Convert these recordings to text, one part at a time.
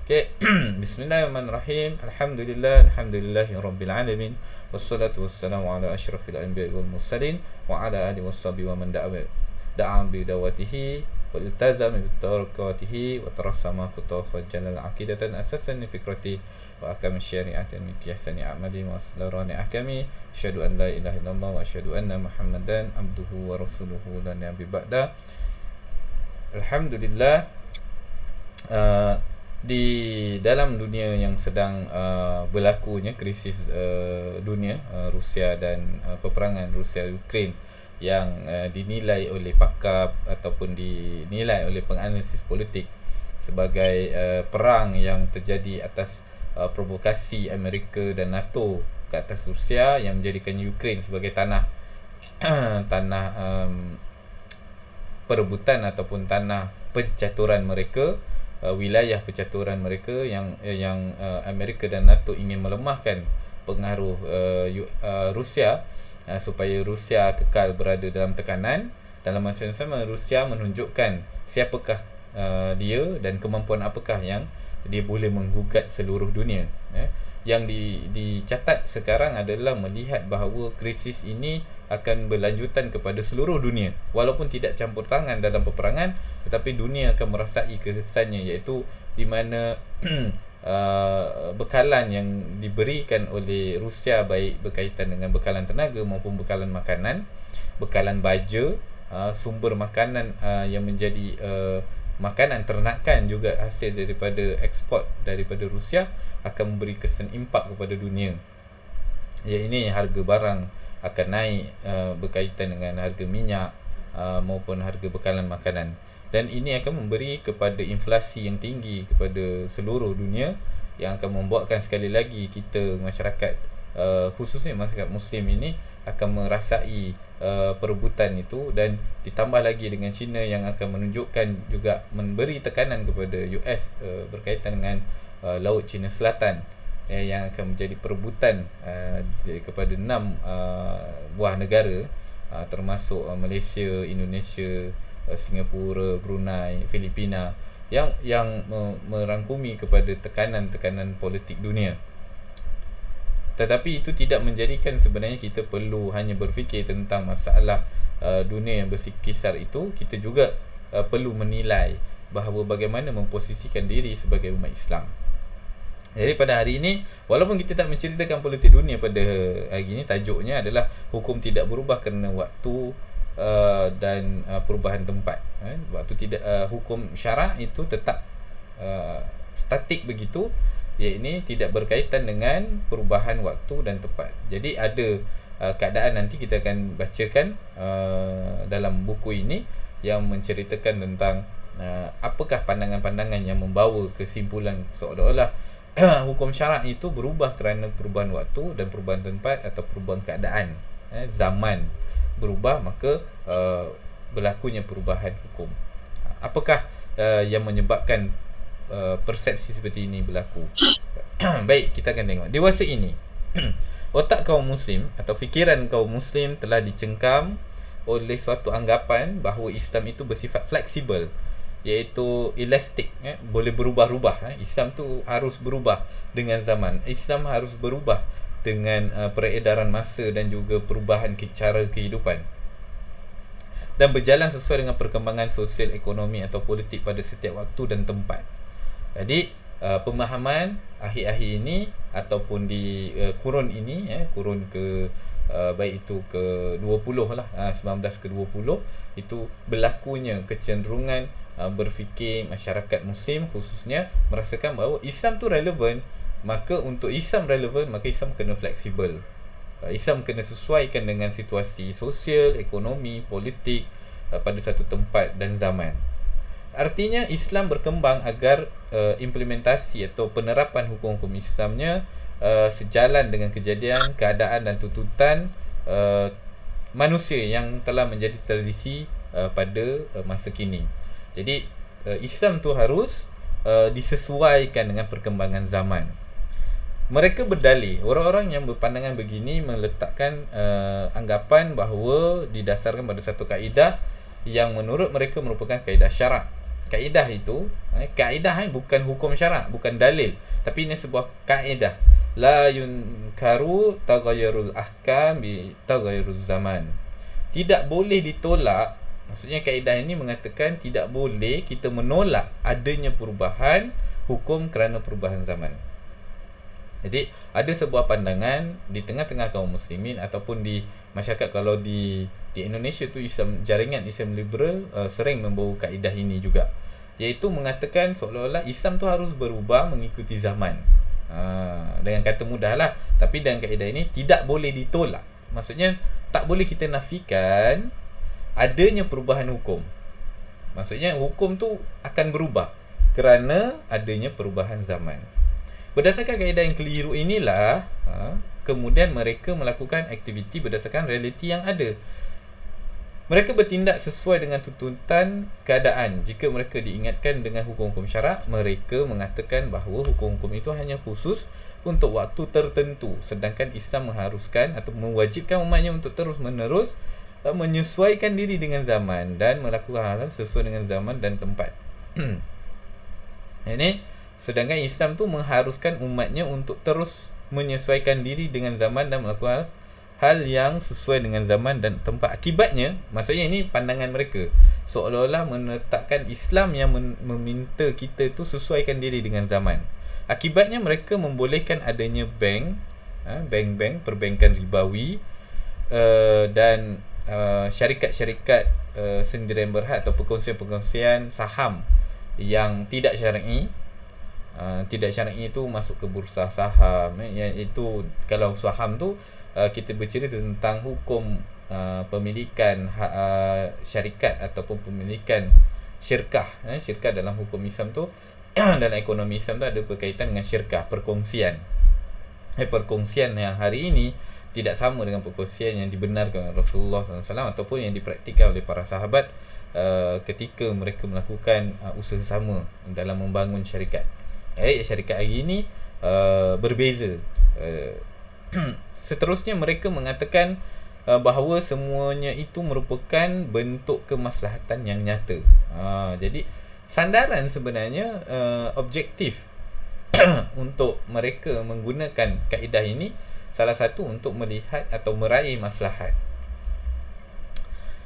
Okay. Bismillahirrahmanirrahim. Alhamdulillahirabbil alamin. Wassalatu wassalamu ala asyrafil anbiya'i wal mursalin wa ala alihi washabihi wa man da'a bi dawatihi wa iltazama bi tarakatihi wa tarassama khutawat jalal aqidatan asasan li fikrati wa akam syari'atan min qiyasani a'mali wa aslarani ahkami. Asyhadu an la ilaha illallah wa asyhadu anna Muhammadan abduhu wa rasuluhu la nabiyya ba'da. Alhamdulillah, di dalam dunia yang sedang berlakunya krisis dunia, Rusia dan peperangan Rusia Ukraine yang dinilai oleh pakar ataupun dinilai oleh penganalisis politik sebagai perang yang terjadi atas provokasi Amerika dan NATO ke atas Rusia, yang menjadikan Ukraine sebagai tanah tanah perebutan ataupun tanah percaturan mereka, wilayah percaturan mereka yang Amerika dan NATO ingin melemahkan pengaruh Rusia, supaya Rusia kekal berada dalam tekanan. Dalam masa yang sama, Rusia menunjukkan siapakah dia dan kemampuan apakah yang dia boleh menggugat seluruh dunia. Yang dicatat sekarang adalah melihat bahawa krisis ini akan berlanjutan kepada seluruh dunia, walaupun tidak campur tangan dalam peperangan, tetapi dunia akan merasai kesannya, iaitu di mana bekalan yang diberikan oleh Rusia, baik berkaitan dengan bekalan tenaga maupun bekalan makanan, bekalan baja, sumber makanan yang menjadi makanan ternakan juga hasil daripada ekspor daripada Rusia, akan memberi kesan impak kepada dunia. Ya, ini harga barang akan naik berkaitan dengan harga minyak maupun harga bekalan makanan, dan ini akan memberi kepada inflasi yang tinggi kepada seluruh dunia, yang akan membuatkan sekali lagi kita masyarakat, khususnya masyarakat Muslim ini, akan merasai perebutan itu. Dan ditambah lagi dengan China yang akan menunjukkan juga memberi tekanan kepada US berkaitan dengan Laut Cina Selatan, yang akan menjadi perebutan kepada 6 buah negara, termasuk Malaysia, Indonesia, Singapura, Brunei, Filipina, yang merangkumi kepada tekanan-tekanan politik dunia. Tetapi itu tidak menjadikan sebenarnya kita perlu hanya berfikir tentang masalah dunia yang berkisar itu. Kita juga perlu menilai bahawa bagaimana memposisikan diri sebagai umat Islam. Jadi pada hari ini, walaupun kita tak menceritakan politik dunia pada hari ini, tajuknya adalah hukum tidak berubah kerana waktu dan perubahan tempat. Waktu tidak, hukum syarak itu tetap statik begitu. Ini tidak berkaitan dengan perubahan waktu dan tempat. Jadi ada keadaan, nanti kita akan bacakan dalam buku ini yang menceritakan tentang apakah pandangan-pandangan yang membawa kesimpulan seolah-olah hukum syarak itu berubah kerana perubahan waktu dan perubahan tempat atau perubahan keadaan. Zaman berubah, maka berlakunya perubahan hukum. Apakah yang menyebabkan persepsi seperti ini berlaku? Baik, kita akan tengok. Dewasa ini otak kaum muslim atau fikiran kaum muslim telah dicengkam oleh suatu anggapan bahawa Islam itu bersifat fleksibel, iaitu elastik, boleh berubah-ubah. Islam tu harus berubah dengan zaman. Islam harus berubah dengan peredaran masa dan juga perubahan cara kehidupan, dan berjalan sesuai dengan perkembangan sosial, ekonomi atau politik pada setiap waktu dan tempat. Jadi pemahaman akhir-akhir ini ataupun di kurun ini, kurun ke baik itu ke 20 lah, 19 ke 20, itu berlakunya kecenderungan berfikir masyarakat Muslim khususnya merasakan bahawa Islam tu relevan. Maka untuk Islam relevan, maka Islam kena fleksibel. Islam kena sesuaikan dengan situasi sosial, ekonomi, politik pada satu tempat dan zaman. Artinya Islam berkembang agar implementasi atau penerapan hukum-hukum Islamnya sejalan dengan kejadian, keadaan dan tuntutan manusia yang telah menjadi tradisi pada masa kini. Jadi Islam tu harus disesuaikan dengan perkembangan zaman. Mereka berdalih, orang-orang yang berpandangan begini meletakkan anggapan bahawa didasarkan pada satu kaedah yang menurut mereka merupakan kaedah syarak. kaedah itu, kaedah bukan hukum syarak, bukan dalil, tapi ini sebuah kaedah. La yunkaru taghayyurul ahkam bi taghayyuruz zaman. Tidak boleh ditolak. Maksudnya kaedah ini mengatakan tidak boleh kita menolak adanya perubahan hukum kerana perubahan zaman. Jadi ada sebuah pandangan di tengah-tengah kaum muslimin ataupun di masyarakat, kalau di Indonesia tu Islam, jaringan Islam liberal sering membawa kaedah ini juga, iaitu mengatakan seolah-olah Islam tu harus berubah mengikuti zaman. Dengan kata mudahlah, tapi dengan kaedah ini tidak boleh ditolak. Maksudnya tak boleh kita nafikan adanya perubahan hukum. Maksudnya hukum tu akan berubah kerana adanya perubahan zaman. Berdasarkan kaedah yang keliru inilah kemudian mereka melakukan aktiviti berdasarkan realiti yang ada. Mereka bertindak sesuai dengan tuntutan keadaan. Jika mereka diingatkan dengan hukum-hukum syarak, mereka mengatakan bahawa hukum-hukum itu hanya khusus untuk waktu tertentu, sedangkan Islam mengharuskan atau mewajibkan umatnya untuk terus-menerus menyesuaikan diri dengan zaman dan melakukan hal-hal sesuai dengan zaman dan tempat. Ini sedangkan Islam tu mengharuskan umatnya untuk terus menyesuaikan diri dengan zaman dan melakukan hal yang sesuai dengan zaman dan tempat. Akibatnya, maksudnya ini pandangan mereka, seolah-olah menetapkan Islam yang meminta kita tu sesuaikan diri dengan zaman. Akibatnya mereka membolehkan adanya bank-bank, perbankan ribawi dan syarikat-syarikat sendirian berhad atau perkongsian-perkongsian saham yang tidak syar'i. Tidak syar'i itu masuk ke bursa saham, iaitu kalau saham tu kita bercerita tentang hukum pemilikan syarikat ataupun pemilikan syirkah. Syirkah dalam hukum Islam tu dalam ekonomi Islam tu ada berkaitan dengan syirkah, perkongsian. Perkongsian yang hari ini tidak sama dengan perkongsian yang dibenarkan oleh Rasulullah SAW ataupun yang dipraktikkan oleh para sahabat ketika mereka melakukan usaha sama dalam membangun syarikat. Syarikat hari ini berbeza. Seterusnya mereka mengatakan bahawa semuanya itu merupakan bentuk kemaslahatan yang nyata. Jadi sandaran sebenarnya objektif untuk mereka menggunakan kaedah ini, salah satu untuk melihat atau meraih maslahat.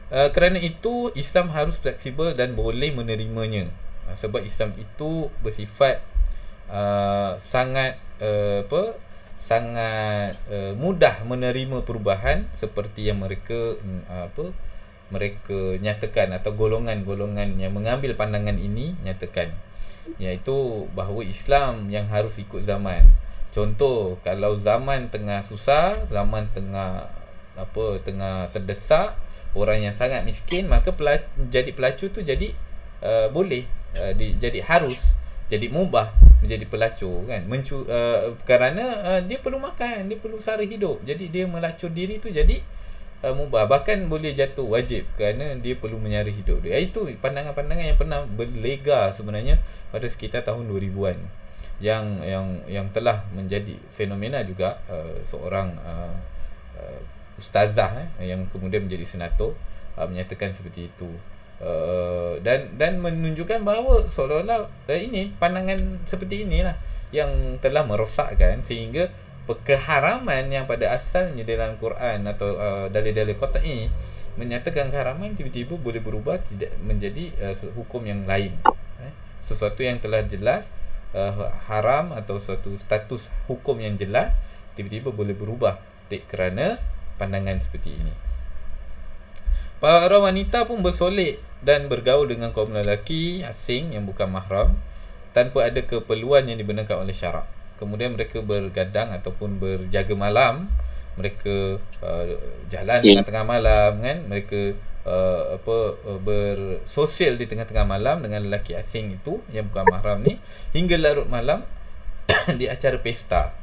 Kerana itu Islam harus fleksibel dan boleh menerimanya. Sebab Islam itu bersifat sangat mudah menerima perubahan seperti yang mereka nyatakan, atau golongan-golongan yang mengambil pandangan ini nyatakan, iaitu bahawa Islam yang harus ikut zaman. Contoh, kalau zaman tengah susah, zaman tengah terdesak, orang yang sangat miskin, maka jadi pelacur tu jadi boleh, jadi harus, jadi mubah menjadi pelacur, kan? Kerana dia perlu makan, dia perlu sara hidup. Jadi dia melacur diri tu jadi mubah, bahkan boleh jatuh wajib kerana dia perlu menyara hidup dia. Itu pandangan-pandangan yang pernah berlega sebenarnya pada sekitar tahun 2000-an, yang telah menjadi fenomena juga. Seorang ustazah yang kemudian menjadi senator menyatakan seperti itu. Dan menunjukkan bahawa seolah-olah ini pandangan seperti inilah yang telah merosakkan, sehingga keharaman yang pada asalnya dalam Quran atau dalil-dalil qat'i menyatakan keharaman tiba-tiba boleh berubah tidak menjadi hukum yang lain. Sesuatu yang telah jelas haram atau suatu status hukum yang jelas tiba-tiba boleh berubah kerana pandangan seperti ini. Para wanita pun bersolek dan bergaul dengan kaum lelaki asing yang bukan mahram tanpa ada keperluan yang dibenarkan oleh syarak. Kemudian mereka bergadang ataupun berjaga malam, mereka jalan tengah-tengah malam, kan? Mereka bersosial di tengah-tengah malam dengan lelaki asing itu yang bukan mahram ni hingga larut malam di acara pesta.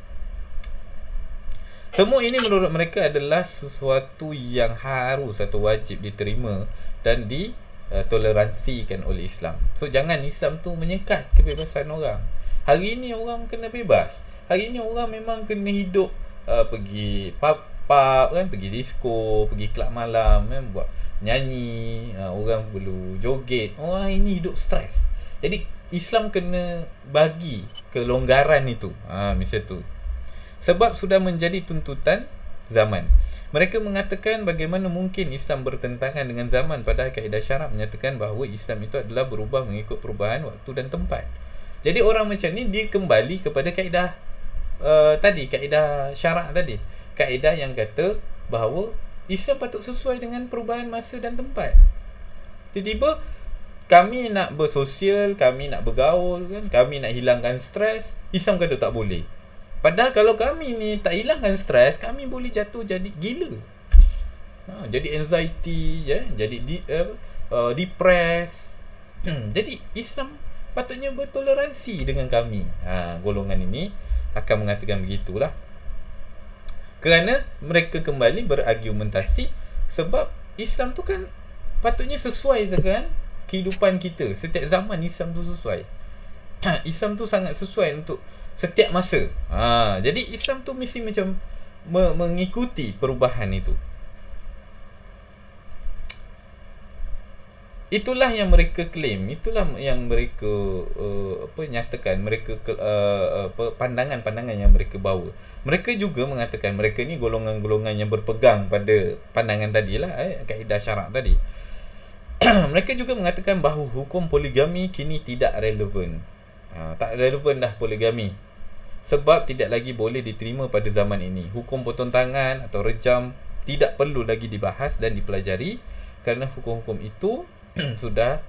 Semua ini menurut mereka adalah sesuatu yang harus atau wajib diterima dan ditoleransikan oleh Islam. So jangan Islam tu menyekat kebebasan orang. Hari ini orang kena bebas. Hari ini orang memang kena hidup pergi pub kan, pergi disco, pergi kelab malam, kan, buat nyanyi, orang perlu joget. Ini hidup stres. Jadi Islam kena bagi kelonggaran itu. Macam tu. Sebab sudah menjadi tuntutan zaman. Mereka mengatakan bagaimana mungkin Islam bertentangan dengan zaman, padahal kaedah syarak menyatakan bahawa Islam itu adalah berubah mengikut perubahan waktu dan tempat. Jadi orang macam ni dia kembali kepada kaedah tadi, kaedah syarak tadi. Kaedah yang kata bahawa Islam patut sesuai dengan perubahan masa dan tempat. Tiba-tiba kami nak bersosial, kami nak bergaul kan, kami nak hilangkan stres, Islam kata tak boleh. Padahal kalau kami ni tak hilangkan stres, kami boleh jatuh jadi gila. Jadi anxiety, jadi depressed. Jadi Islam patutnya bertoleransi dengan kami. Golongan ini akan mengatakan begitulah. Kerana mereka kembali berargumentasi sebab Islam tu kan patutnya sesuai dengan kehidupan kita. Setiap zaman Islam tu sesuai. Islam tu sangat sesuai untuk setiap masa. Jadi Islam tu mesti macam mengikuti perubahan itu. Itulah yang mereka claim, itulah yang mereka nyatakan, mereka pandangan-pandangan yang mereka bawa. Mereka juga mengatakan mereka ni golongan-golongan yang berpegang pada pandangan tadilah, kaedah syarak tadi. Mereka juga mengatakan bahawa hukum poligami kini tidak relevan. Tak relevan dah poligami, sebab tidak lagi boleh diterima pada zaman ini. Hukum potong tangan atau rejam tidak perlu lagi dibahas dan dipelajari kerana hukum-hukum itu sudah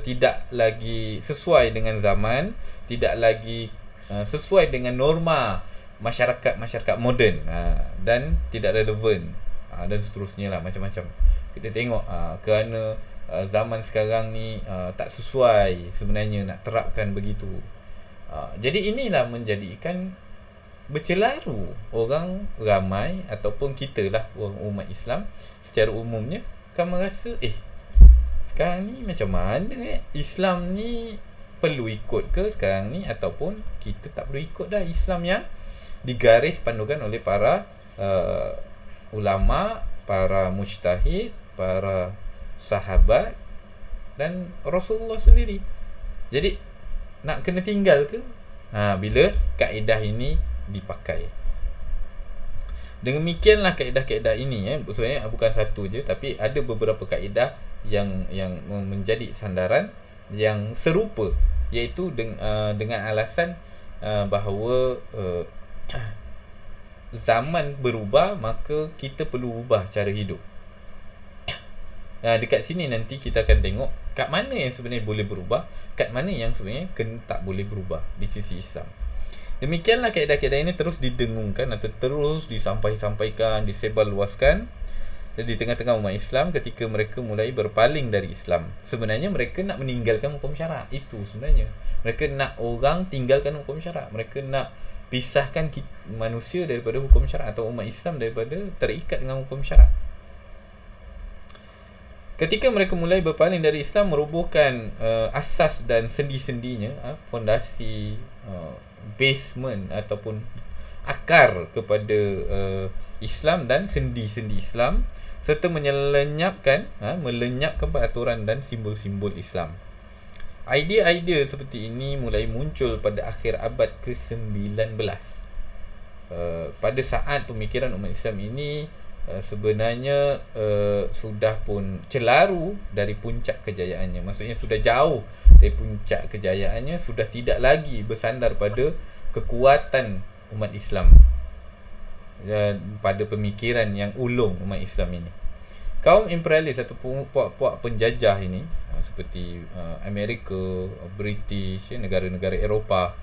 tidak lagi sesuai dengan zaman, tidak lagi sesuai dengan norma masyarakat moden, dan tidak relevan, dan seterusnya lah, macam-macam. Kita tengok kerana zaman sekarang ni tak sesuai sebenarnya nak terapkan begitu. Jadi inilah menjadikan bercelaru orang ramai ataupun kita lah, orang umat Islam secara umumnya akan merasa sekarang ni macam mana Islam ni perlu ikut ke sekarang ni, ataupun kita tak perlu ikut dah Islam yang digaris pandukan oleh para ulama, para mujtahid, para sahabat dan Rasulullah sendiri. Jadi nak kena tinggal ke bila kaedah ini dipakai. Demikianlah kaedah-kaedah ini, sebenarnya bukan satu je, tapi ada beberapa kaedah yang menjadi sandaran yang serupa, iaitu dengan alasan bahawa zaman berubah, maka kita perlu ubah cara hidup. Dekat sini nanti kita akan tengok kat mana yang sebenarnya boleh berubah, kat mana yang sebenarnya tak boleh berubah di sisi Islam. Demikianlah kaedah-kaedah ini terus didengungkan atau terus disampaikan, disebarluaskan di tengah-tengah umat Islam ketika mereka mulai berpaling dari Islam. Sebenarnya mereka nak meninggalkan hukum syarak. Itu sebenarnya. Mereka nak orang tinggalkan hukum syarak. Mereka nak pisahkan manusia daripada hukum syarak, atau umat Islam daripada terikat dengan hukum syarak. Ketika mereka mulai berpaling dari Islam, merobohkan asas dan sendi-sendinya, fondasi, basement ataupun akar kepada Islam dan sendi-sendi Islam, serta melenyapkan peraturan dan simbol-simbol Islam. Idea-idea seperti ini mulai muncul pada akhir abad ke-19. Pada saat pemikiran umat Islam ini sebenarnya sudah pun celaru dari puncak kejayaannya. Maksudnya sudah jauh dari puncak kejayaannya, sudah tidak lagi bersandar pada kekuatan umat Islam, pada pemikiran yang ulung umat Islam ini. Kaum imperialis atau puak-puak penjajah ini, seperti Amerika, British, negara-negara Eropah,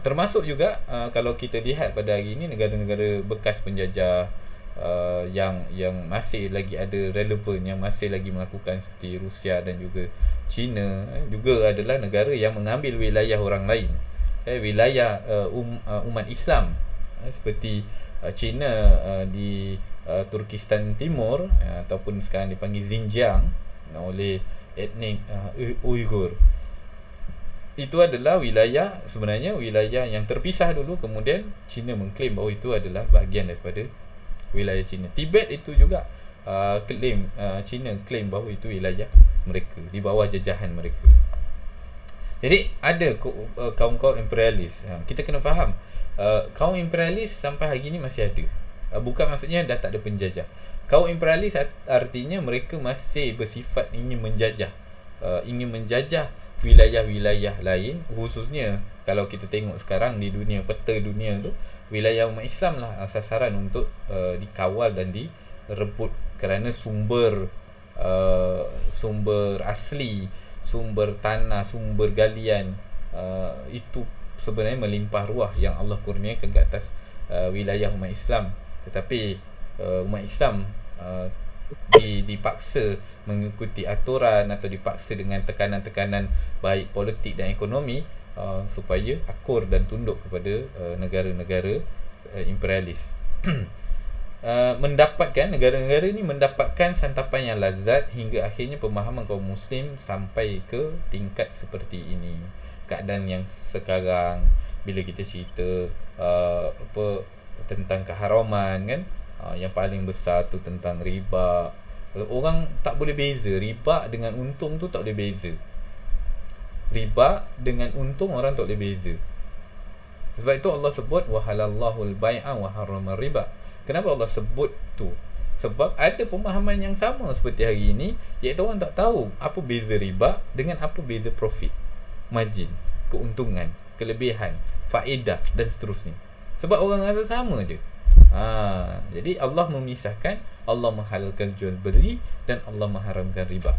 termasuk juga kalau kita lihat pada hari ini negara-negara bekas penjajah yang masih lagi ada relevan, yang masih lagi melakukan, seperti Rusia dan juga China, juga adalah negara yang mengambil wilayah orang lain, wilayah umat Islam, seperti China di Turkistan Timur, ataupun sekarang dipanggil Xinjiang oleh etnik Uyghur. Itu adalah wilayah, sebenarnya wilayah yang terpisah dulu, kemudian China mengklaim bahawa itu adalah bahagian daripada wilayah China. Tibet itu juga China claim bahawa itu wilayah mereka, di bawah jajahan mereka. Jadi ada kaum-kaum imperialis. Kita kena faham, kaum imperialis sampai hari ini masih ada. Bukan maksudnya dah tak ada penjajah. Kaum imperialis artinya mereka masih bersifat ingin menjajah, wilayah-wilayah lain, khususnya kalau kita tengok sekarang di dunia, peta dunia tu, wilayah umat Islam lah sasaran untuk dikawal dan direbut, kerana sumber asli, sumber tanah, sumber galian itu sebenarnya melimpah ruah yang Allah kurniakan ke atas wilayah umat Islam. Tetapi umat Islam dipaksa mengikuti aturan atau dipaksa dengan tekanan-tekanan baik politik dan ekonomi supaya akur dan tunduk kepada negara-negara imperialis. Negara-negara ni mendapatkan santapan yang lazat hingga akhirnya pemahaman kaum muslim sampai ke tingkat seperti ini. Keadaan yang sekarang bila kita cerita tentang keharaman kan, yang paling besar tu tentang riba. Orang tak boleh beza riba dengan untung tu, tak boleh beza. Riba dengan untung orang tak boleh beza. Sebab itu Allah sebut wa halallahu al-bai'a wa harrama riba. Kenapa Allah sebut tu? Sebab ada pemahaman yang sama seperti hari ini, iaitu orang tak tahu apa beza riba dengan apa beza profit, margin, keuntungan, kelebihan, faedah dan seterusnya. Sebab orang rasa sama je. Jadi Allah memisahkan, Allah menghalalkan jual beli dan Allah mengharamkan riba.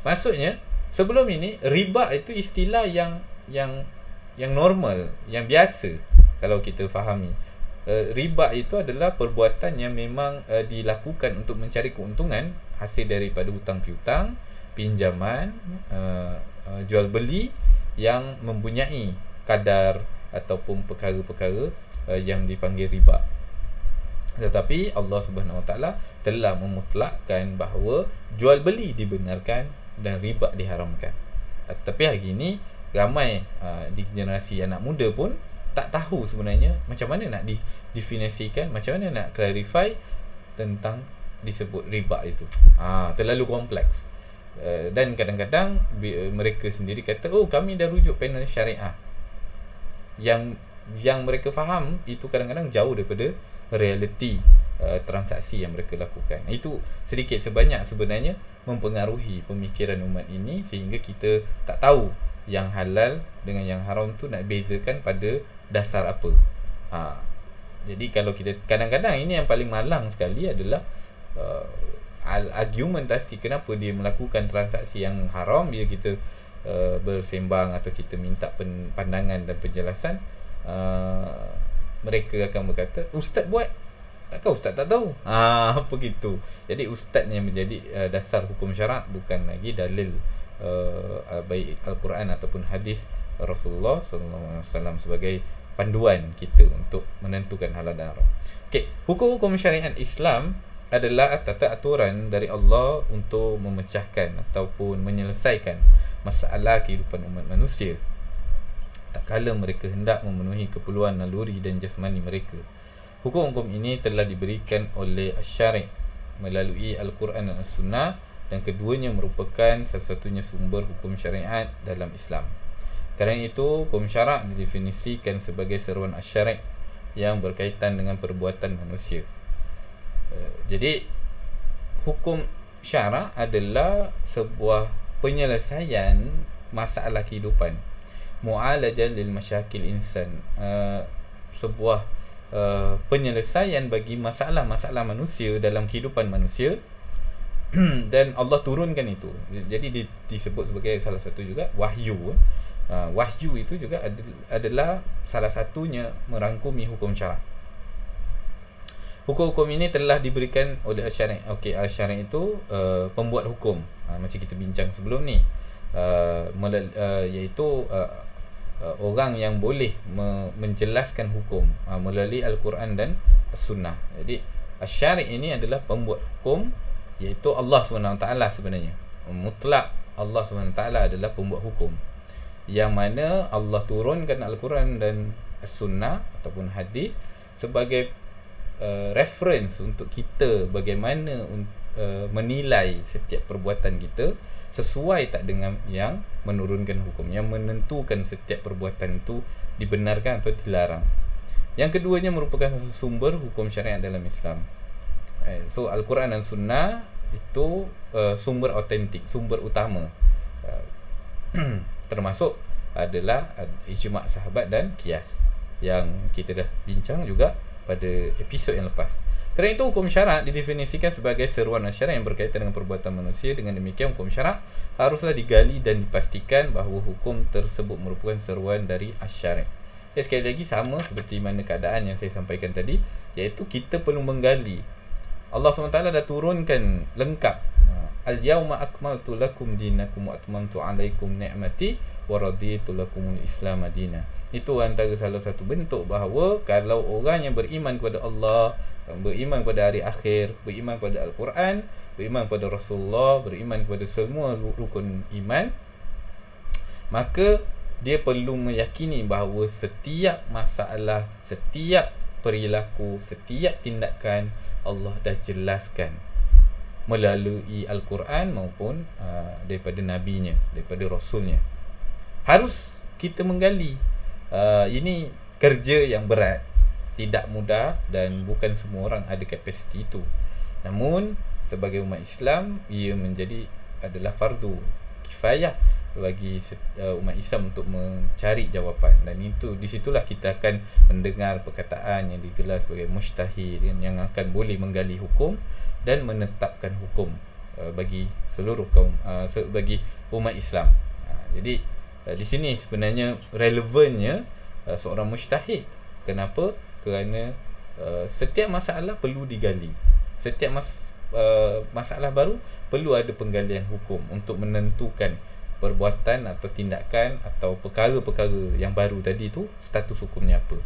Maksudnya sebelum ini riba itu istilah yang normal, yang biasa kalau kita fahami. Riba itu adalah perbuatan yang memang dilakukan untuk mencari keuntungan hasil daripada hutang piutang, pinjaman, jual beli yang mempunyai kadar ataupun perkara-perkara yang dipanggil riba. Tetapi Allah Subhanahu Wa Taala telah memutlakkan bahawa jual beli dibenarkan dan riba diharamkan. Tetapi hari ini ramai di generasi anak muda pun tak tahu sebenarnya macam mana nak definisikan, macam mana nak clarify tentang disebut riba itu. Terlalu kompleks. Dan kadang-kadang mereka sendiri kata, oh kami dah rujuk panel syariah. Yang mereka faham itu kadang-kadang jauh daripada realiti transaksi yang mereka lakukan. Itu sedikit sebanyak sebenarnya mempengaruhi pemikiran umat ini, sehingga kita tak tahu yang halal dengan yang haram tu nak bezakan pada dasar apa. Jadi kalau kita kadang-kadang ini yang paling malang sekali adalah argumentasi kenapa dia melakukan transaksi yang haram bila kita bersembang atau kita minta pandangan dan penjelasan. Mereka akan berkata ustaz buat, takkan ustaz tak tahu. Begitu. Jadi ustaz yang menjadi dasar hukum syarak, bukan lagi dalil baik Al-Quran ataupun hadis Rasulullah SAW sebagai panduan kita untuk menentukan halal dan haram. Okey, hukum-hukum syariat Islam adalah tata aturan dari Allah untuk memecahkan ataupun menyelesaikan masalah kehidupan umat manusia tak kala mereka hendak memenuhi keperluan naluri dan jasmani mereka. Hukum-hukum ini telah diberikan oleh Asy-Syari' melalui Al-Quran dan As-Sunnah, dan keduanya merupakan satu-satunya sumber hukum syariat dalam Islam. Kerana itu, hukum syarak didefinisikan sebagai seruan Asy-Syari' yang berkaitan dengan perbuatan manusia. Jadi, hukum syarak adalah sebuah penyelesaian masalah kehidupan, mu'alajah lil masyakil insan, sebuah penyelesaian bagi masalah-masalah manusia dalam kehidupan manusia. Dan Allah turunkan itu. Jadi disebut sebagai salah satu juga wahyu. Wahyu itu juga adalah salah satunya merangkumi hukum syarak. Hukum-hukum ini telah diberikan oleh Asy-Syari'. Okey, Asy-Syari' itu pembuat hukum. Macam kita bincang sebelum ni, iaitu orang yang boleh menjelaskan hukum melalui Al-Quran dan As-Sunnah. Jadi Asy-Syari' ini adalah pembuat hukum, iaitu Allah SWT sebenarnya. Mutlak Allah SWT adalah pembuat hukum, yang mana Allah turunkan Al-Quran dan As-Sunnah ataupun hadis sebagai reference untuk kita bagaimana menilai setiap perbuatan kita sesuai tak dengan yang menurunkan hukum, yang menentukan setiap perbuatan itu dibenarkan atau dilarang. Yang keduanya merupakan sumber hukum syariat dalam Islam. So Al-Quran dan Sunnah itu sumber autentik, sumber utama. Termasuk adalah ijma' sahabat dan qiyas yang kita dah bincang juga pada episod yang lepas. Kerana itu hukum syarak didefinisikan sebagai seruan syarak yang berkaitan dengan perbuatan manusia. Dengan demikian hukum syarak haruslah digali dan dipastikan bahawa hukum tersebut merupakan seruan dari asy-syari'. Sekali lagi sama seperti mana keadaan yang saya sampaikan tadi, iaitu kita perlu menggali. Allah SWT dah turunkan lengkap. Al-yawma akmaltu lakum dinakum wa atmamtu alaikum ni'mati wa raditu lakumul Islam madina. Itu antara salah satu bentuk bahawa kalau orang yang beriman kepada Allah, beriman pada hari akhir, beriman pada Al-Quran, beriman pada Rasulullah, beriman kepada semua rukun iman, maka dia perlu meyakini bahawa setiap masalah, setiap perilaku, setiap tindakan Allah dah jelaskan melalui Al-Quran maupun daripada Nabinya, daripada Rasulnya. Harus kita menggali. Ini kerja yang berat, tidak mudah, dan bukan semua orang ada kapasiti itu. Namun sebagai umat Islam, ia adalah fardu kifayah bagi umat Islam untuk mencari jawapan. Dan di situlah kita akan mendengar perkataan yang digelar sebagai mujtahid yang akan boleh menggali hukum dan menetapkan hukum bagi seluruh kaum, bagi umat Islam. Jadi di sini sebenarnya relevannya seorang mujtahid. Kenapa? Kerana setiap masalah perlu digali. Setiap masalah baru perlu ada penggalian hukum untuk menentukan perbuatan atau tindakan atau perkara-perkara yang baru tadi tu status hukumnya apa.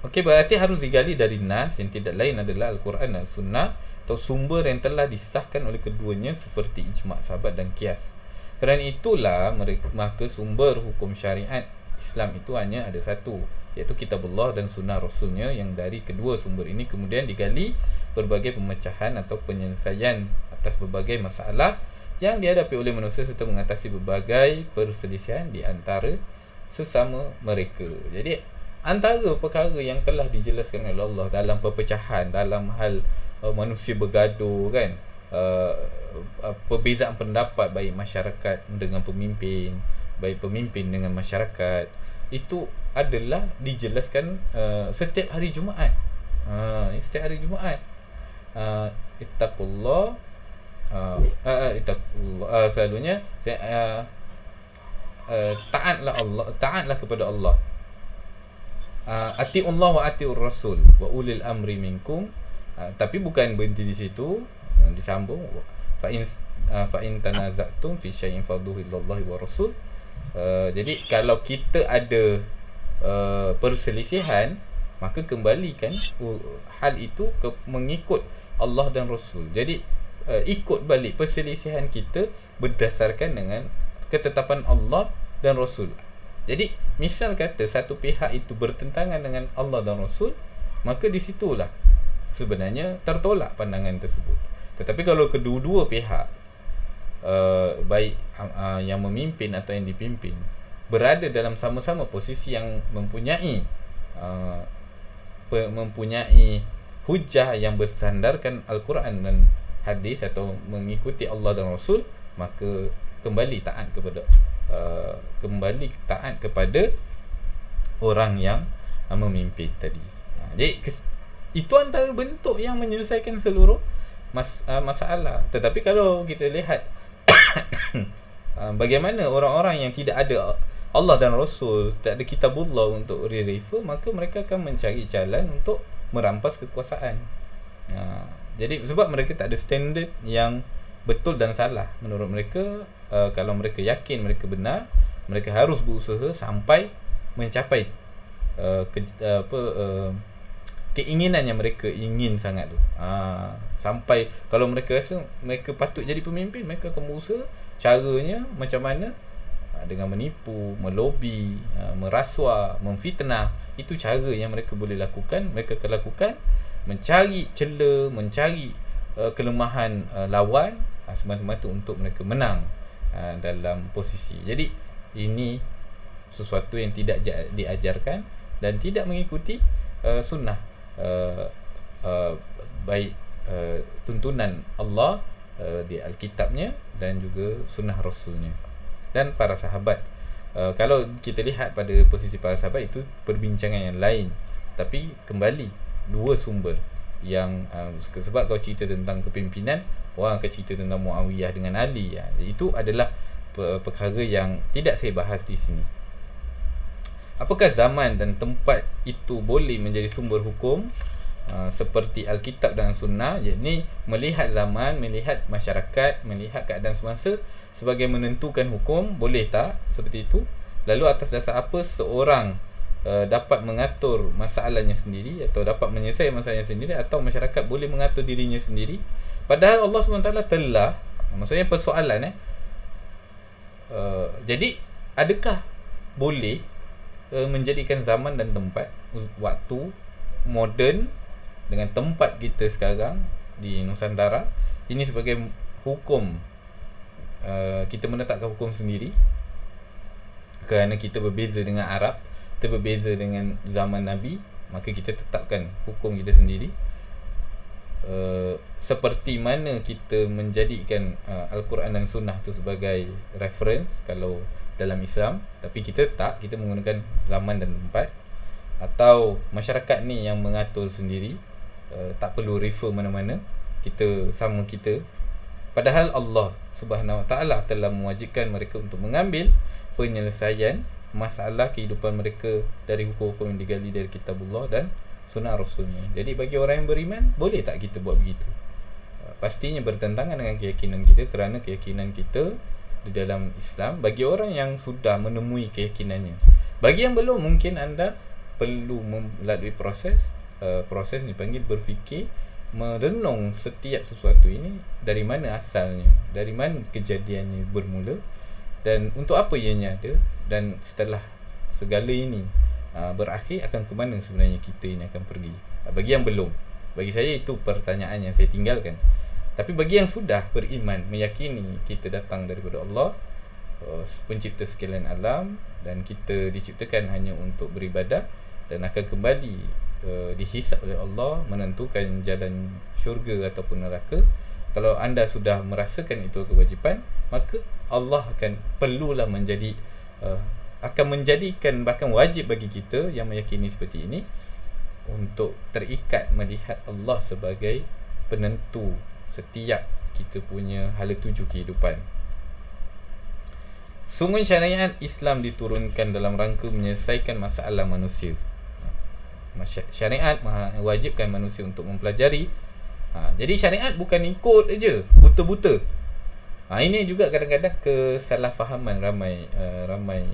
Okey, berarti harus digali dari nas yang tidak lain adalah Al-Quran dan Sunnah atau sumber yang telah disahkan oleh keduanya seperti ijma' sahabat dan qiyas. Kerana itulah maka sumber hukum syariat Islam itu hanya ada satu, iaitu Kitabullah dan Sunnah Rasulnya, yang dari kedua sumber ini kemudian digali berbagai pemecahan atau penyelesaian atas berbagai masalah yang dihadapi oleh manusia serta mengatasi berbagai perselisihan di antara sesama mereka. Jadi antara perkara yang telah dijelaskan oleh Allah dalam perpecahan, dalam hal manusia bergaduh kan, perbezaan pendapat baik masyarakat dengan pemimpin, baik pemimpin dengan masyarakat, itu adalah dijelaskan setiap hari Jumaat. Setiap hari Jumaat. Ittaqullah, selalunya taatlah kepada Allah. Ati'ullah wa ati'ur rasul wa ulil amri minkum. Tapi bukan berhenti di situ, disambung fa in tanaza'tum fi syai'in farduhu ilallahi wa rasul. Jadi kalau kita ada perselisihan, maka kembalikan hal itu mengikut Allah dan Rasul. Jadi ikut balik perselisihan kita berdasarkan dengan ketetapan Allah dan Rasul. Jadi misal kata satu pihak itu bertentangan dengan Allah dan Rasul, maka di situlah sebenarnya tertolak pandangan tersebut. Tetapi kalau kedua-dua pihak, baik yang memimpin atau yang dipimpin, berada dalam sama-sama posisi yang mempunyai hujah yang bersandarkan Al-Quran dan hadis atau mengikuti Allah dan Rasul, maka kembali taat kepada orang yang memimpin tadi. Jadi itu antara bentuk yang menyelesaikan seluruh masalah. Tetapi kalau kita lihat bagaimana orang-orang yang tidak ada Allah dan Rasul, tak ada Kitabullah untuk refer, maka mereka akan mencari jalan untuk merampas kekuasaan. Jadi sebab mereka tak ada standard yang betul dan salah. Menurut mereka, kalau mereka yakin mereka benar, mereka harus berusaha sampai mencapai keinginan yang mereka ingin sangat tu. Sampai kalau mereka rasa mereka patut jadi pemimpin, mereka akan berusaha caranya macam mana dengan menipu, melobi, merasua, memfitnah. Itu cara yang mereka boleh lakukan. Mereka akan lakukan mencari celah, mencari kelemahan lawan, semata-mata untuk mereka menang dalam posisi. Jadi ini sesuatu yang tidak diajarkan dan tidak mengikuti sunnah, baik tuntunan Allah di Alkitabnya dan juga sunnah Rasulnya dan para sahabat. Kalau kita lihat pada posisi para sahabat, itu perbincangan yang lain. Tapi kembali dua sumber yang sebab kau cerita tentang kepimpinan, orang akan cerita tentang Muawiyah dengan Ali. Itu adalah perkara yang tidak saya bahas di sini. Apakah zaman dan tempat itu boleh menjadi sumber hukum seperti Alkitab dan Sunnah? Yakni melihat zaman, melihat masyarakat, melihat keadaan semasa sebagai menentukan hukum, boleh tak seperti itu? Lalu atas dasar apa seorang dapat mengatur masalahnya sendiri atau dapat menyelesaikan masalahnya sendiri, atau masyarakat boleh mengatur dirinya sendiri? Padahal Allah SWT telah, maksudnya persoalan jadi adakah boleh menjadikan zaman dan tempat, waktu moden dengan tempat kita sekarang di Nusantara ini sebagai hukum? Kita menetapkan hukum sendiri kerana kita berbeza dengan Arab, kita berbeza dengan zaman Nabi, maka kita tetapkan hukum kita sendiri. Seperti mana kita menjadikan Al-Quran dan Sunnah tu sebagai reference kalau dalam Islam, tapi kita kita menggunakan zaman dan tempat. Atau masyarakat ni yang mengatur sendiri, tak perlu refer mana-mana, kita sama kita. Padahal Allah Subhanahu Wa Taala telah mewajibkan mereka untuk mengambil penyelesaian masalah kehidupan mereka dari hukum-hukum yang digali dari Kitabullah dan Sunnah Rasulnya. Jadi bagi orang yang beriman, boleh tak kita buat begitu? Pastinya bertentangan dengan keyakinan kita, kerana keyakinan kita di dalam Islam bagi orang yang sudah menemui keyakinannya. Bagi yang belum, mungkin anda perlu melalui proses ni panggil berfikir, merenung setiap sesuatu ini, dari mana asalnya, dari mana kejadiannya bermula, dan untuk apa ianya ada, dan setelah segala ini berakhir, akan ke mana sebenarnya kita ini akan pergi. Bagi yang belum, bagi saya itu pertanyaan yang saya tinggalkan. Tapi bagi yang sudah beriman, meyakini kita datang daripada Allah, pencipta sekalian alam, dan kita diciptakan hanya untuk beribadah dan akan kembali dihisap oleh Allah, menentukan jalan syurga ataupun neraka. Kalau anda sudah merasakan itu kewajipan, maka Allah akan perlulah menjadi akan menjadikan, bahkan wajib bagi kita yang meyakini seperti ini, untuk terikat melihat Allah sebagai penentu setiap kita punya hala tuju kehidupan. Sungguh syariat Islam diturunkan dalam rangka menyelesaikan masalah manusia. Syariat mewajibkan manusia untuk mempelajari. Jadi syariat bukan ikut aja buta-buta. Ini juga kadang-kadang kesalahfahaman ramai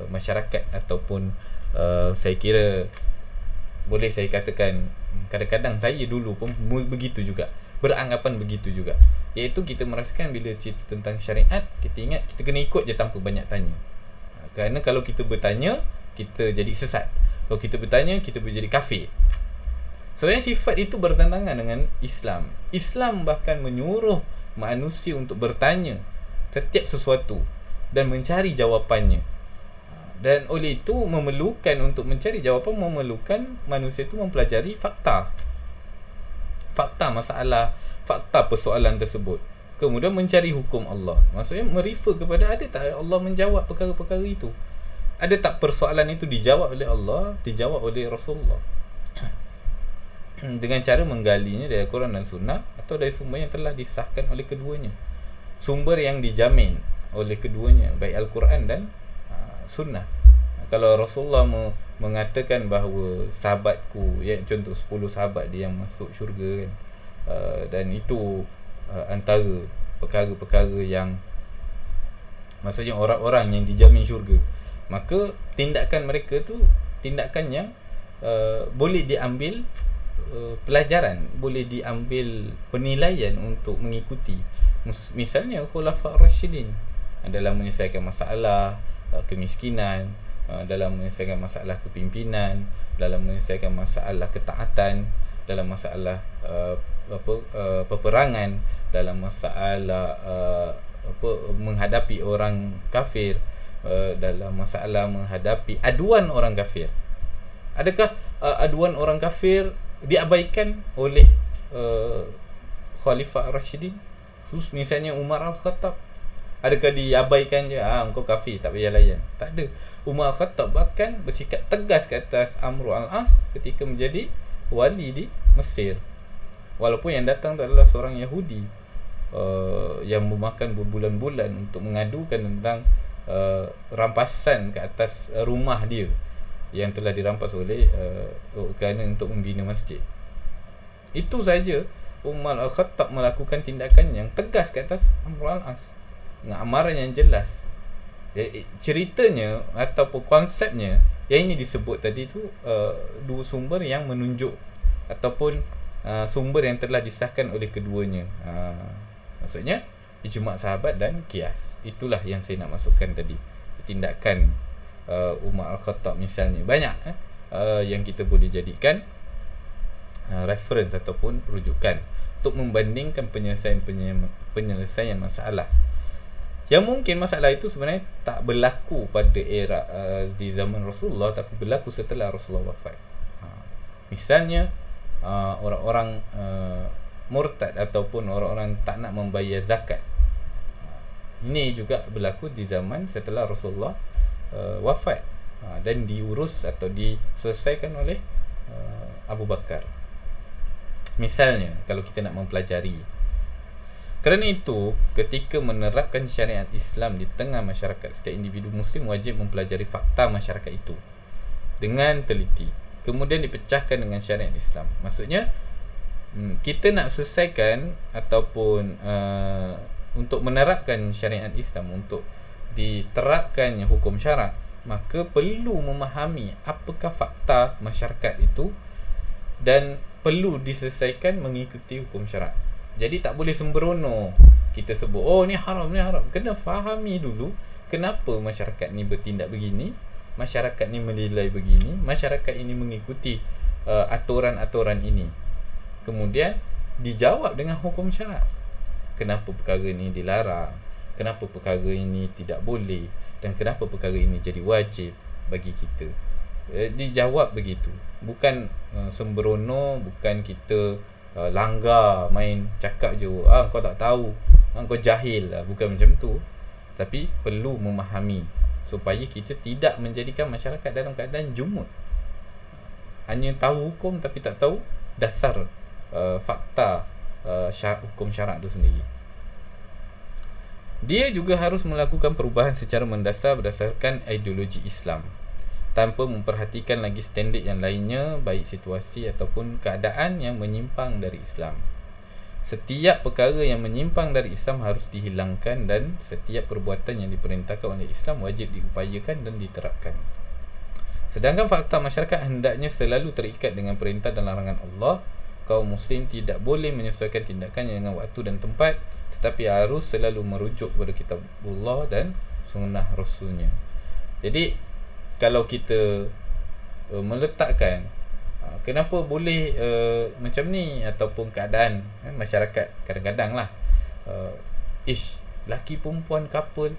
masyarakat, ataupun saya kira boleh saya katakan kadang-kadang saya dulu pun begitu juga, beranggapan begitu juga, iaitu kita merasakan bila cerita tentang syariat, kita ingat kita kena ikut je tanpa banyak tanya. Kerana kalau kita bertanya, kita jadi sesat. Kalau kita bertanya, kita boleh jadi kafir. Sebenarnya sifat itu bertentangan dengan Islam. Islam bahkan menyuruh manusia untuk bertanya setiap sesuatu dan mencari jawapannya. Dan oleh itu memerlukan, untuk mencari jawapan, memerlukan manusia itu mempelajari fakta masalah, fakta persoalan tersebut, kemudian mencari hukum Allah. Maksudnya merefer kepada, ada tak Allah menjawab perkara-perkara itu, ada tak persoalan itu dijawab oleh Allah, dijawab oleh Rasulullah, dengan cara menggalinya dari Al-Quran dan Sunnah, atau dari sumber yang telah disahkan oleh keduanya, sumber yang dijamin oleh keduanya, baik Al-Quran dan Sunnah. Kalau Rasulullah mengatakan bahawa sahabatku, contoh 10 sahabat dia yang masuk syurga kan, dan itu antara perkara-perkara yang, maksudnya orang-orang yang dijamin syurga, maka tindakan mereka tu tindakan yang boleh diambil pelajaran, boleh diambil penilaian untuk mengikuti. Misalnya Khulafa' Rasyidin, dalam menyelesaikan masalah kemiskinan, dalam menyelesaikan masalah kepimpinan, dalam menyelesaikan masalah ketaatan, dalam masalah peperangan, dalam masalah menghadapi orang kafir, dalam masalah menghadapi aduan orang kafir. Adakah aduan orang kafir diabaikan oleh Khalifah Rashidin? Khusus misalnya Umar Al-Khattab, adakah diabaikan je? Engkau kafir, tak payah layan. Tak ada. Umar Al-Khattab bahkan bersikap tegas ke atas Amr al-As ketika menjadi wali di Mesir, walaupun yang datang adalah seorang Yahudi yang memakan berbulan-bulan untuk mengadukan tentang rampasan ke atas rumah dia yang telah dirampas oleh kerana untuk membina masjid. Itu saja Umar Al-Khattab melakukan tindakan yang tegas ke atas Amr al-As dengan amaran yang jelas. Ceritanya ataupun konsepnya yang ini disebut tadi tu dua sumber yang menunjuk ataupun sumber yang telah disahkan oleh keduanya. Maksudnya ijma' sahabat dan qiyas. Itulah yang saya nak masukkan tadi. Tindakan Umar Al-Khattab misalnya banyak yang kita boleh jadikan reference ataupun rujukan untuk membandingkan penyelesaian masalah. Yang mungkin masalah itu sebenarnya tak berlaku pada era di zaman Rasulullah, tapi berlaku setelah Rasulullah wafat. Misalnya orang-orang murtad ataupun orang-orang tak nak membayar zakat. Ini juga berlaku di zaman setelah Rasulullah wafat, dan diurus atau diselesaikan oleh Abu Bakar. Misalnya kalau kita nak mempelajari. Kerana itu, ketika menerapkan syariat Islam di tengah masyarakat, setiap individu Muslim wajib mempelajari fakta masyarakat itu dengan teliti, kemudian dipecahkan dengan syariat Islam. Maksudnya, kita nak selesaikan ataupun untuk menerapkan syariat Islam, untuk diterapkannya hukum syarak, maka perlu memahami apakah fakta masyarakat itu dan perlu diselesaikan mengikuti hukum syarak. Jadi tak boleh sembrono kita sebut ni haram, ni haram. Kena fahami dulu kenapa masyarakat ni bertindak begini, masyarakat ni menilai begini, masyarakat ini mengikuti aturan-aturan ini. Kemudian dijawab dengan hukum syarak. Kenapa perkara ini dilarang, kenapa perkara ini tidak boleh, dan kenapa perkara ini jadi wajib bagi kita. Dijawab begitu. Bukan sembrono, bukan kita langgar, main cakap je, kau tak tahu, kau jahil lah. Bukan macam tu. Tapi perlu memahami supaya kita tidak menjadikan masyarakat dalam keadaan jumud, hanya tahu hukum tapi tak tahu dasar fakta hukum syarak itu sendiri. Dia juga harus melakukan perubahan secara mendasar berdasarkan ideologi Islam, tanpa memperhatikan lagi standard yang lainnya, baik situasi ataupun keadaan yang menyimpang dari Islam. Setiap perkara yang menyimpang dari Islam harus dihilangkan, dan setiap perbuatan yang diperintahkan oleh Islam wajib diupayakan dan diterapkan. Sedangkan fakta masyarakat hendaknya selalu terikat dengan perintah dan larangan Allah. Kaum Muslim tidak boleh menyesuaikan tindakannya dengan waktu dan tempat, tetapi harus selalu merujuk kepada kitabullah dan sunnah Rasulnya. Jadi kalau kita meletakkan kenapa boleh macam ni, ataupun keadaan masyarakat kadang-kadang lah laki perempuan couple,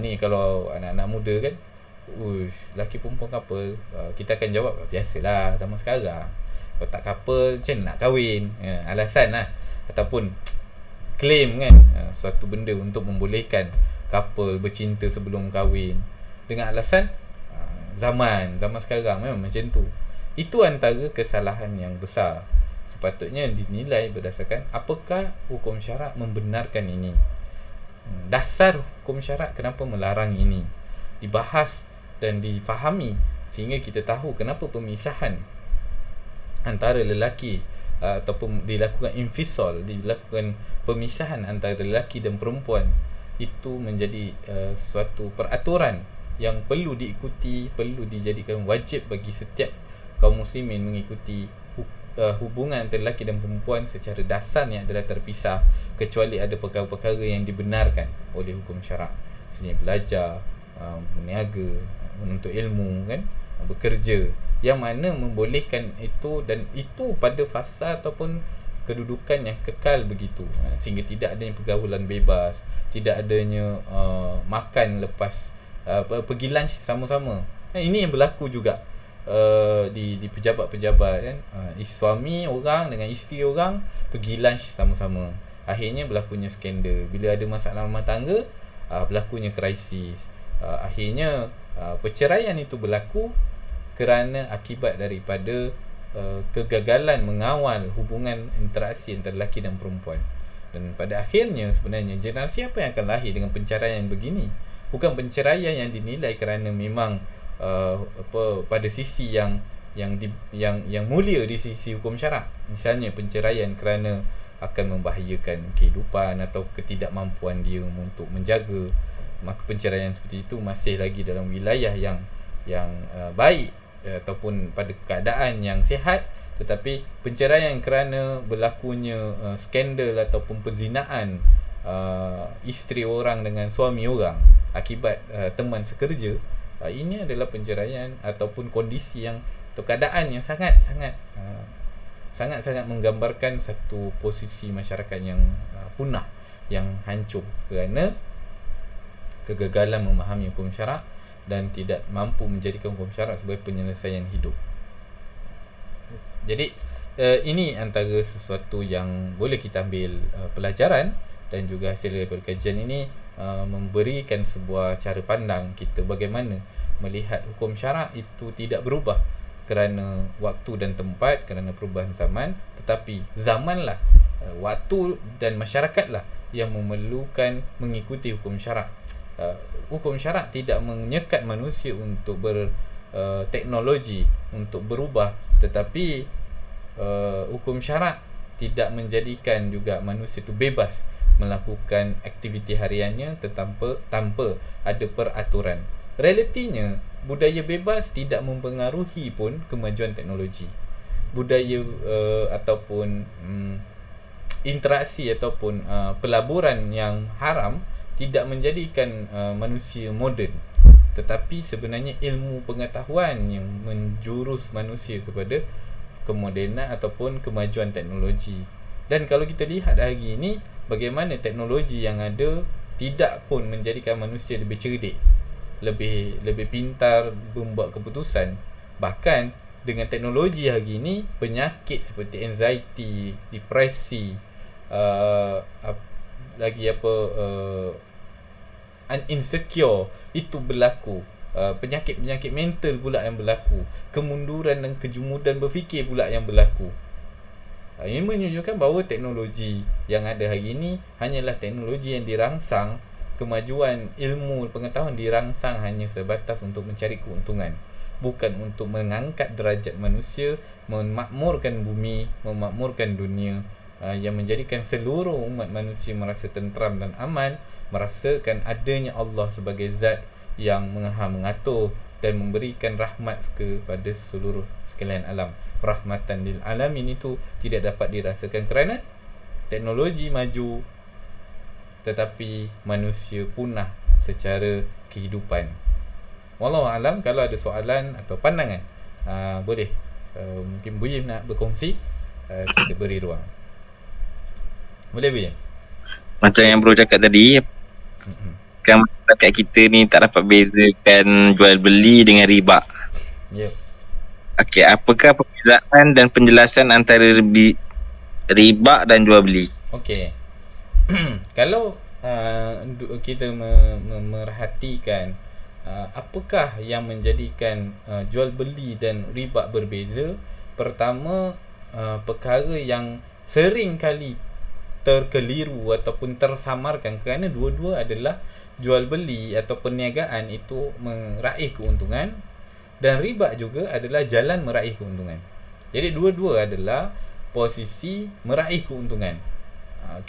ni kalau anak-anak muda kan, laki perempuan couple, kita akan jawab biasalah zaman sekarang, kalau tak couple macam nak kahwin, alasan lah, ataupun claim kan suatu benda untuk membolehkan couple bercinta sebelum kahwin dengan alasan zaman sekarang memang macam tu. Itu antara kesalahan yang besar. Sepatutnya dinilai berdasarkan apakah hukum syarak membenarkan ini, dasar hukum syarak kenapa melarang ini, dibahas dan difahami sehingga kita tahu kenapa pemisahan antara lelaki ataupun dilakukan infisal, dilakukan pemisahan antara lelaki dan perempuan itu menjadi suatu peraturan yang perlu diikuti, perlu dijadikan wajib bagi setiap kaum muslimin mengikuti hubungan antara lelaki dan perempuan secara dasarnya adalah terpisah, kecuali ada perkara-perkara yang dibenarkan oleh hukum syarak. Maksudnya belajar, berniaga, menuntut ilmu kan, bekerja, yang mana membolehkan itu, dan itu pada fasa ataupun kedudukan yang kekal begitu, sehingga tidak adanya pergaulan bebas, tidak adanya makan lepas pergi lunch sama-sama. Ini yang berlaku juga di pejabat-pejabat kan, suami orang dengan isteri orang pergi lunch sama-sama, akhirnya berlakunya skandal. Bila ada masalah rumah tangga, berlakunya krisis. Akhirnya perceraian itu berlaku kerana akibat daripada kegagalan mengawal hubungan interaksi antara lelaki dan perempuan. Dan pada akhirnya sebenarnya generasi apa yang akan lahir dengan penceraian begini? Bukan penceraian yang dinilai kerana memang pada sisi yang mulia di sisi hukum syarak. Misalnya penceraian kerana akan membahayakan kehidupan atau ketidakmampuan dia untuk menjaga, maka penceraian seperti itu masih lagi dalam wilayah yang baik ataupun pada keadaan yang sihat. Tetapi penceraian kerana berlakunya skandal ataupun perzinaan isteri orang dengan suami orang akibat teman sekerja, ini adalah penceraian ataupun kondisi yang, atau keadaan yang sangat-sangat menggambarkan satu posisi masyarakat yang punah, yang hancur kerana kegagalan memahami hukum syarak dan tidak mampu menjadikan hukum syarak sebagai penyelesaian hidup. Jadi ini antara sesuatu yang boleh kita ambil pelajaran, dan juga hasil daripada kajian ini memberikan sebuah cara pandang kita bagaimana melihat hukum syarak itu tidak berubah kerana waktu dan tempat, kerana perubahan zaman, tetapi zamanlah, waktu dan masyarakatlah yang memerlukan mengikuti hukum syarak. Hukum syarak tidak menyekat manusia untuk berteknologi, untuk berubah, tetapi hukum syarak tidak menjadikan juga manusia itu bebas melakukan aktiviti hariannya tanpa ada peraturan. Realitinya, budaya bebas tidak mempengaruhi pun kemajuan teknologi. Budaya ataupun interaksi ataupun pelaburan yang haram tidak menjadikan manusia moden, tetapi sebenarnya ilmu pengetahuan yang menjurus manusia kepada kemodenan ataupun kemajuan teknologi. Dan kalau kita lihat hari ini, bagaimana teknologi yang ada tidak pun menjadikan manusia lebih cerdik, lebih pintar membuat keputusan. Bahkan dengan teknologi hari ini, penyakit seperti anxiety, depresi, insecure itu berlaku. Penyakit-penyakit mental pula yang berlaku, kemunduran dan kejumudan berfikir pula yang berlaku. Ini menunjukkan bahawa teknologi yang ada hari ini hanyalah teknologi yang dirangsang, kemajuan ilmu pengetahuan dirangsang hanya sebatas untuk mencari keuntungan, bukan untuk mengangkat derajat manusia, memakmurkan bumi, memakmurkan dunia, yang menjadikan seluruh umat manusia merasa tenteram dan aman, merasakan adanya Allah sebagai zat yang mengatur dan memberikan rahmat kepada seluruh sekalian alam. Rahmatan lil alamin itu tidak dapat dirasakan kerana teknologi maju, tetapi manusia punah secara kehidupan. Wallahu alam. Kalau ada soalan atau pandangan, boleh mungkin Buyim nak berkongsi, kita beri ruang. Boleh Buyim? Macam yang bro cakap tadi, kan masyarakat kita ni tak dapat bezakan jual beli dengan riba. Ya. Okey, apakah perbezaan dan penjelasan antara riba dan jual beli? Okey. Kalau kita merhatikan apakah yang menjadikan jual beli dan riba berbeza, pertama, perkara yang sering kali terkeliru ataupun tersamarkan kerana dua-dua adalah jual beli atau perniagaan itu meraih keuntungan, dan riba juga adalah jalan meraih keuntungan. Jadi dua-dua adalah posisi meraih keuntungan.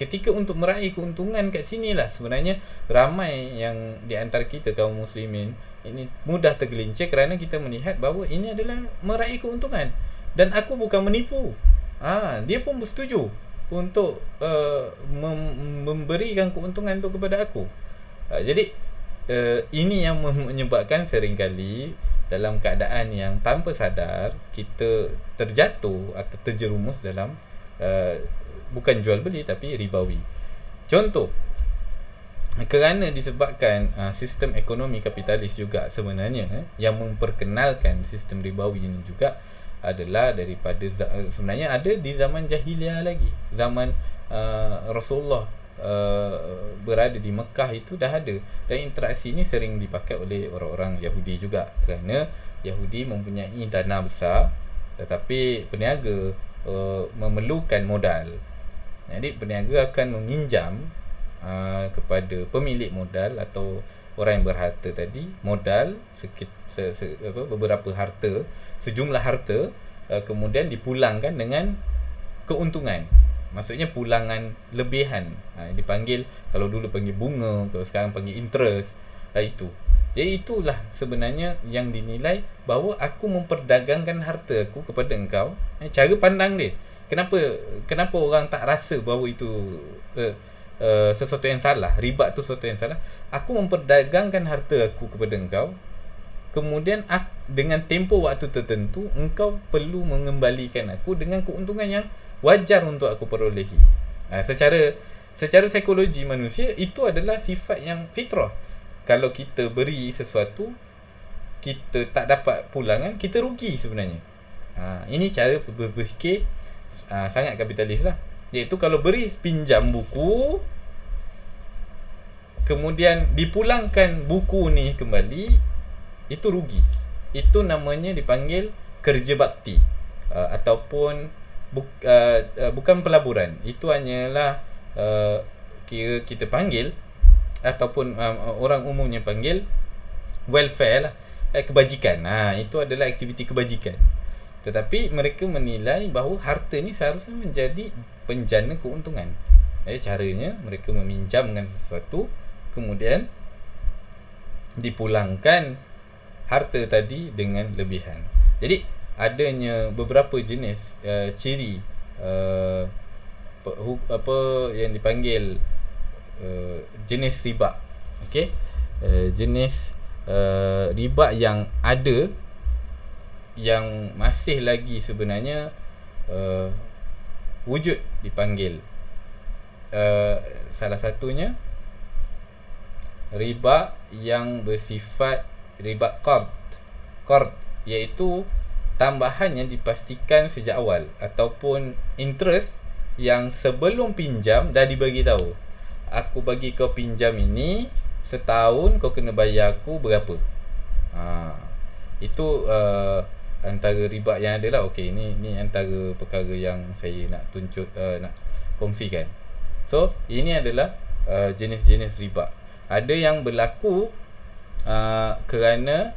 Ketika untuk meraih keuntungan kat sinilah sebenarnya ramai yang di antara kita kaum muslimin ini mudah tergelincir kerana kita melihat bahawa ini adalah meraih keuntungan dan aku bukan menipu. dia pun bersetuju untuk memberikan keuntungan tu kepada aku. Jadi ini yang menyebabkan seringkali dalam keadaan yang tanpa sadar kita terjatuh atau terjerumus dalam bukan jual beli tapi ribawi. Contoh, kerana disebabkan sistem ekonomi kapitalis juga sebenarnya yang memperkenalkan sistem ribawi ini juga adalah daripada sebenarnya ada di zaman jahiliah lagi. Zaman Rasulullah berada di Mekah itu dah ada, dan interaksi ini sering dipakai oleh orang-orang Yahudi juga, kerana Yahudi mempunyai dana besar tetapi peniaga memerlukan modal. Jadi peniaga akan meminjam kepada pemilik modal atau orang yang berharta tadi modal beberapa harta, sejumlah harta, kemudian dipulangkan dengan keuntungan. Maksudnya pulangan lebihan. Dipanggil, kalau dulu panggil bunga, kalau sekarang panggil interest. Itu. Jadi itulah sebenarnya yang dinilai bahawa aku memperdagangkan harta aku kepada engkau. Cara pandang dia. Kenapa orang tak rasa bahawa itu sesuatu yang salah, riba tu sesuatu yang salah? Aku memperdagangkan harta aku kepada engkau, kemudian dengan tempoh waktu tertentu engkau perlu mengembalikan aku dengan keuntungan yang wajar untuk aku perolehi. Secara psikologi manusia, itu adalah sifat yang fitrah. Kalau kita beri sesuatu, kita tak dapat pulangan, kita rugi sebenarnya. Ini cara berfikir sangat kapitalis lah. Iaitu kalau beri pinjam buku, kemudian dipulangkan buku ni kembali, itu rugi. Itu namanya dipanggil kerja bakti, ataupun bukan pelaburan. Itu hanyalah kira kita panggil, ataupun orang umumnya panggil welfare lah, kebajikan. Itu adalah aktiviti kebajikan. Tetapi mereka menilai bahawa harta ni seharusnya menjadi penjana keuntungan. Caranya mereka meminjamkan sesuatu, kemudian dipulangkan harta tadi dengan lebihan. Jadi adanya beberapa jenis ciri apa yang dipanggil jenis riba. Okey, jenis riba yang ada, yang masih lagi sebenarnya wujud, dipanggil salah satunya riba yang bersifat riba qard, iaitu tambahan yang dipastikan sejak awal, ataupun interest yang sebelum pinjam dah dibagi tahu. Aku bagi kau pinjam ini setahun, kau kena bayar aku berapa. Itu antara riba yang ada lah. Okey, ni antara perkara yang saya nak nak kongsikan. So ini adalah jenis-jenis riba. Ada yang berlaku kerana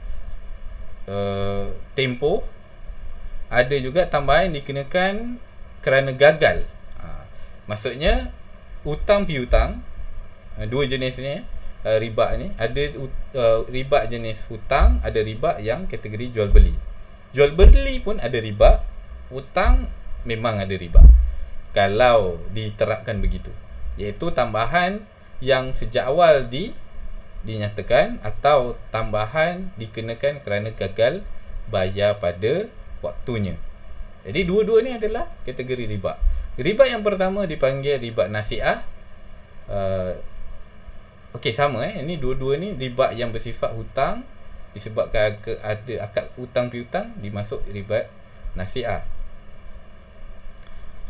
tempoh, ada juga tambahan dikenakan kerana gagal. Maksudnya hutang piutang, dua jenis ni, riba ni. Ada riba jenis hutang, ada riba yang kategori jual beli. Jual beli pun ada riba, hutang memang ada riba kalau diterapkan begitu, iaitu tambahan yang sejak awal dinyatakan, atau tambahan dikenakan kerana gagal bayar pada waktunya. Jadi dua-dua ni adalah kategori riba. Riba yang pertama dipanggil riba nasiah. Okey, sama ini dua-dua ni riba yang bersifat hutang, disebabkan ada akad hutang piutang, dimasuk riba nasiah.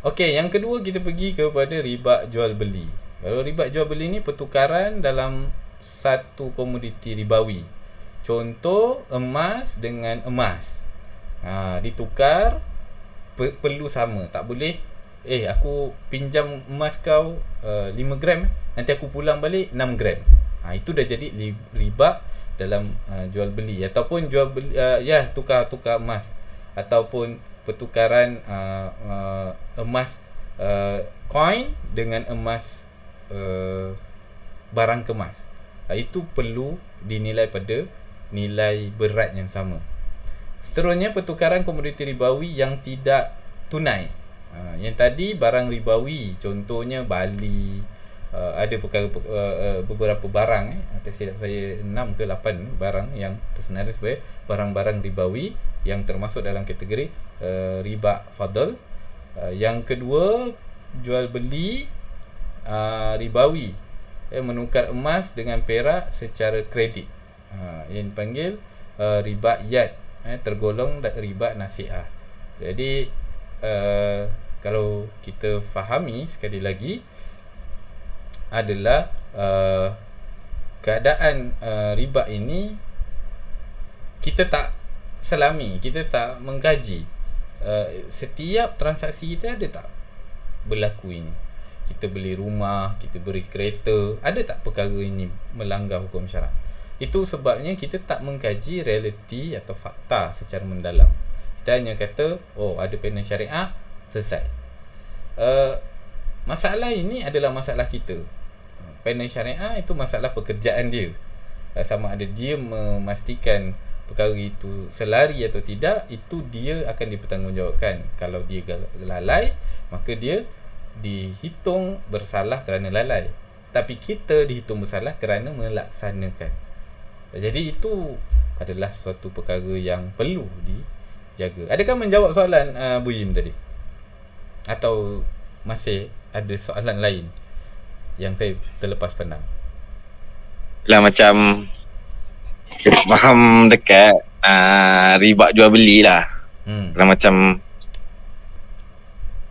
Okey, yang kedua kita pergi kepada riba jual beli. Kalau riba jual beli ni pertukaran dalam satu komoditi ribawi. Contoh, emas dengan emas. Ditukar, perlu sama. Tak boleh, aku pinjam emas kau 5 gram, nanti aku pulang balik 6 gram. Itu dah jadi riba dalam jual beli, ataupun jual beli, tukar emas, ataupun pertukaran emas coin dengan emas barang kemas. Itu perlu dinilai pada nilai berat yang sama. Seterusnya, pertukaran komoditi ribawi yang tidak tunai. Yang tadi barang ribawi, contohnya Bali, ada beberapa barang atas silap saya 6 ke 8 barang yang tersenarai sebagai barang-barang ribawi yang termasuk dalam kategori riba fadl. Yang kedua, jual beli ribawi, menukar emas dengan perak secara kredit, yang dipanggil riba yad, tergolong riba nasiah. Jadi kalau kita fahami sekali lagi adalah keadaan riba ini kita tak selami, kita tak mengkaji setiap transaksi kita ada tak berlaku ini. Kita beli rumah, kita beli kereta, ada tak perkara ini melanggar hukum syarak? Itu sebabnya kita tak mengkaji realiti atau fakta secara mendalam. Kita hanya kata, oh ada panel syariah, selesai. Masalah ini adalah masalah kita. Panel syariah itu masalah pekerjaan dia. Sama ada dia memastikan perkara itu selari atau tidak, itu dia akan dipertanggungjawabkan. Kalau dia lalai, maka dia dihitung bersalah kerana lalai. Tapi kita dihitung bersalah kerana melaksanakan. Jadi itu adalah suatu perkara yang perlu dijaga. Adakah menjawab soalan Bu Yim tadi? Atau masih ada soalan lain yang saya terlepas pandang? Lah macam saya faham dekat riba jual beli lah. Lah macam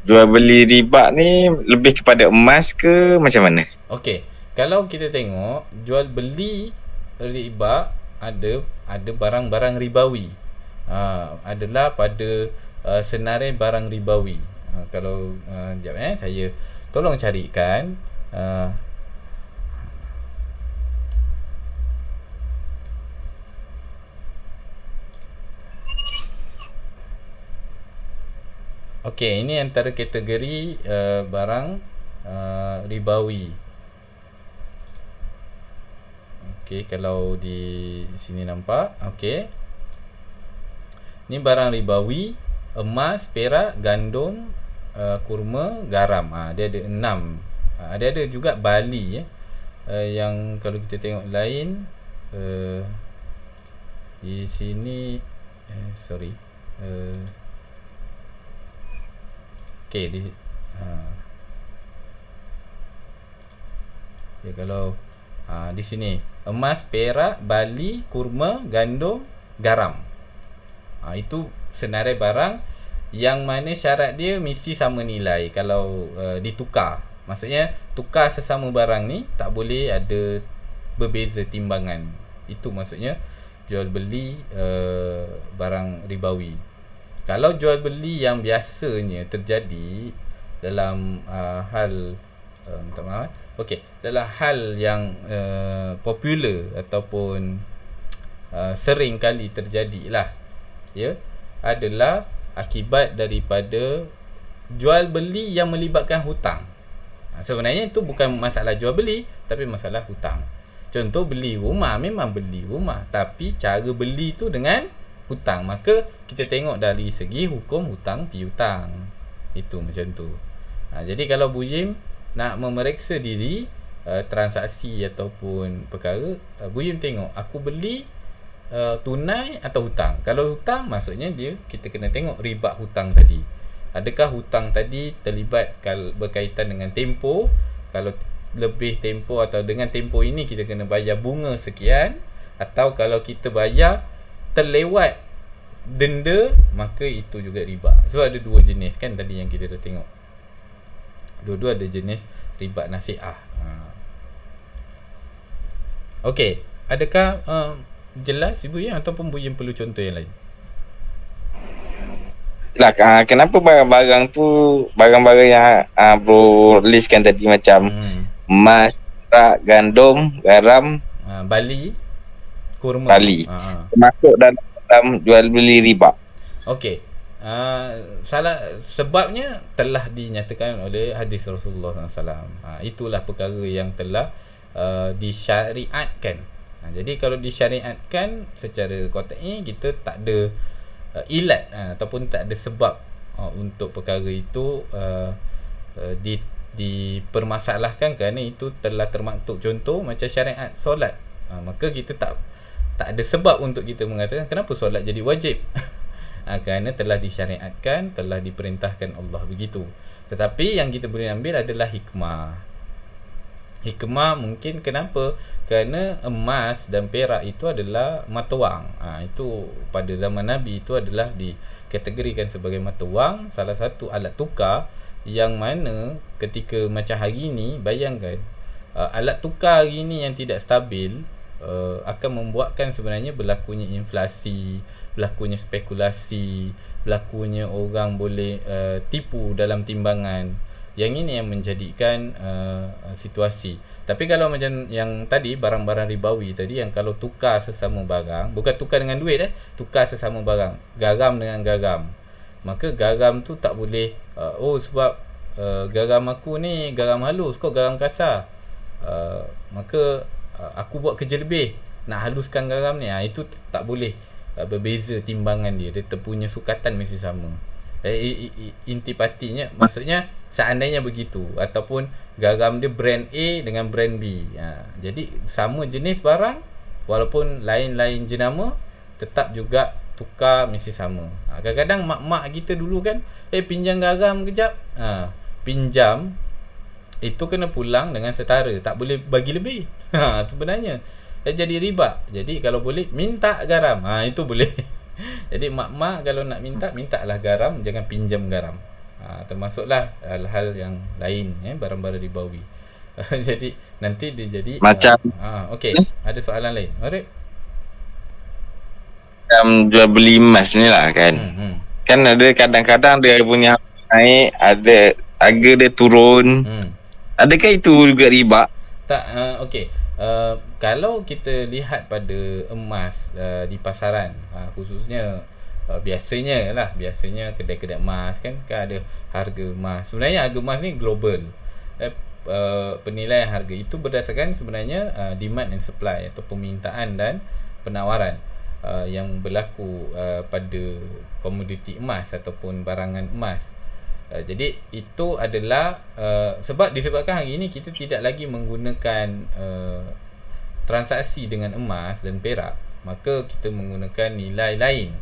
jual beli riba ni lebih kepada emas ke macam mana? Okey, kalau kita tengok jual beli riba, ada barang-barang ribawi. Adalah pada senarai barang ribawi. Kalau sekejap saya tolong carikan okey, ini antara kategori barang ribawi. Okey, kalau di sini nampak, okey. Ni barang ribawi, emas, perak, gandum, kurma, garam. Dia ada 6. Ada juga Bali yang kalau kita tengok lain di sini okey, kalau di sini emas, perak, Bali, kurma, gandum, garam. Itu senarai barang yang mana syarat dia mesti sama nilai kalau ditukar. Maksudnya tukar sesama barang ni tak boleh ada berbeza timbangan. Itu maksudnya jual beli barang ribawi. Kalau jual beli yang biasanya terjadi dalam hal dalam hal yang popular ataupun sering kali terjadilah, adalah akibat daripada jual beli yang melibatkan hutang. Sebenarnya itu bukan masalah jual beli, tapi masalah hutang. Contoh beli rumah, memang beli rumah, tapi cara beli tu dengan hutang. Maka kita tengok dari segi hukum hutang piutang. Itu macam tu. Jadi kalau Bu Yim nak memeriksa diri transaksi ataupun perkara, Bu Yim tengok aku beli tunai atau hutang. Kalau hutang, maksudnya kita kena tengok riba hutang tadi. Adakah hutang tadi terlibat berkaitan dengan tempoh? Kalau lebih tempoh atau dengan tempoh ini kita kena bayar bunga sekian, atau kalau kita bayar terlewat denda, maka itu juga riba. So ada dua jenis kan tadi yang kita dah tengok. Dua-dua ada jenis riba nasiah. Okey, adakah jelas Ibu Yim ataupun Bu Yim perlu contoh yang lain? Lah kenapa barang-barang tu, barang-barang yang bro listkan tadi macam emas, perak, gandum, garam, Bali, kurma, Bali masuk dalam jual beli riba? Okey, salah sebabnya telah dinyatakan oleh hadis Rasulullah SAW. Itulah perkara yang telah disyariatkan. Jadi kalau disyariatkan secara qat'i, kita tak ada ilat ataupun tak ada sebab untuk perkara itu dipermasalahkan kerana itu telah termaktub. Contoh macam syariat solat, maka kita tak ada sebab untuk kita mengatakan kenapa solat jadi wajib. Kerana telah disyariatkan, telah diperintahkan Allah begitu. Tetapi yang kita boleh ambil adalah hikmah. Hikmah mungkin kenapa? Kerana emas dan perak itu adalah mata wang. Itu pada zaman Nabi itu adalah dikategorikan sebagai mata wang, salah satu alat tukar, yang mana ketika macam hari ni, bayangkan alat tukar hari ni yang tidak stabil akan membuatkan sebenarnya berlakunya inflasi, berlakunya spekulasi, berlakunya orang boleh tipu dalam timbangan. Yang ini yang menjadikan situasi. Tapi kalau macam yang tadi, barang-barang ribawi tadi, yang kalau tukar sesama barang, bukan tukar dengan duit, tukar sesama barang, garam dengan garam, maka garam tu tak boleh sebab garam aku ni garam halus, kau garam kasar, maka aku buat kerja lebih nak haluskan garam ni. Itu tak boleh berbeza timbangan dia terpunya sukatan mesti sama. Intipatinya, maksudnya seandainya begitu, ataupun garam dia brand A dengan brand B, jadi sama jenis barang walaupun lain-lain jenama, tetap juga tukar mesti sama. Kadang-kadang mak-mak kita dulu kan, pinjam garam kejap, pinjam itu kena pulang dengan setara, tak boleh bagi lebih. Sebenarnya jadi riba. Jadi kalau boleh minta garam, itu boleh. Jadi mak-mak kalau nak mintalah garam, jangan pinjam garam. Termasuklah hal-hal yang lain, barang-barang ribawi. Jadi nanti dia jadi macam okey, ada soalan lain. Alright. Jual beli emas ni lah kan. Kan ada kadang-kadang dia punya naik, ada harga dia turun. Adakah itu juga riba? Tak, okey. Kalau kita lihat pada emas di pasaran, khususnya biasanya kedai-kedai emas kan ada harga emas. Sebenarnya harga emas ni global. Penilaian harga itu berdasarkan sebenarnya demand and supply, atau permintaan dan penawaran yang berlaku pada komoditi emas ataupun barangan emas. Jadi itu adalah disebabkan hari ini kita tidak lagi menggunakan transaksi dengan emas dan perak, maka kita menggunakan nilai lain,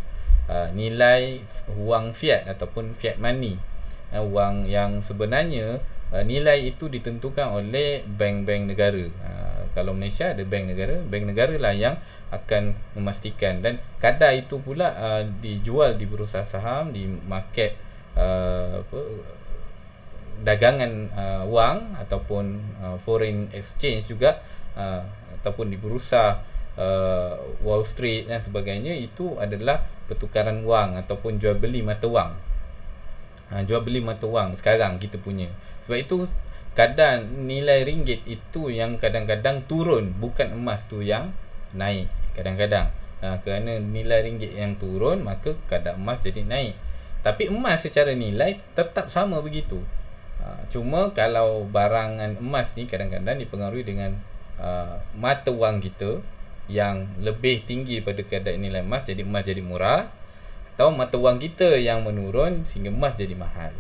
nilai wang fiat ataupun fiat money, wang yang sebenarnya nilai itu ditentukan oleh bank-bank negara. Kalau Malaysia ada bank negara lah yang akan memastikan, dan kadar itu pula dijual di bursa saham, di market dagangan wang ataupun foreign exchange juga, ataupun di bursa Wall Street dan sebagainya. Itu adalah pertukaran wang ataupun jual beli mata wang. Jual beli mata wang sekarang kita punya. Sebab itu kadar nilai ringgit itu yang kadang-kadang turun, bukan emas tu yang naik kadang-kadang. Kerana nilai ringgit yang turun, maka kadar emas jadi naik. Tapi emas secara nilai tetap sama begitu. Cuma kalau barangan emas ni kadang-kadang dipengaruhi dengan mata wang kita yang lebih tinggi pada kadar nilai emas, jadi emas jadi murah, atau mata wang kita yang menurun sehingga emas jadi mahal.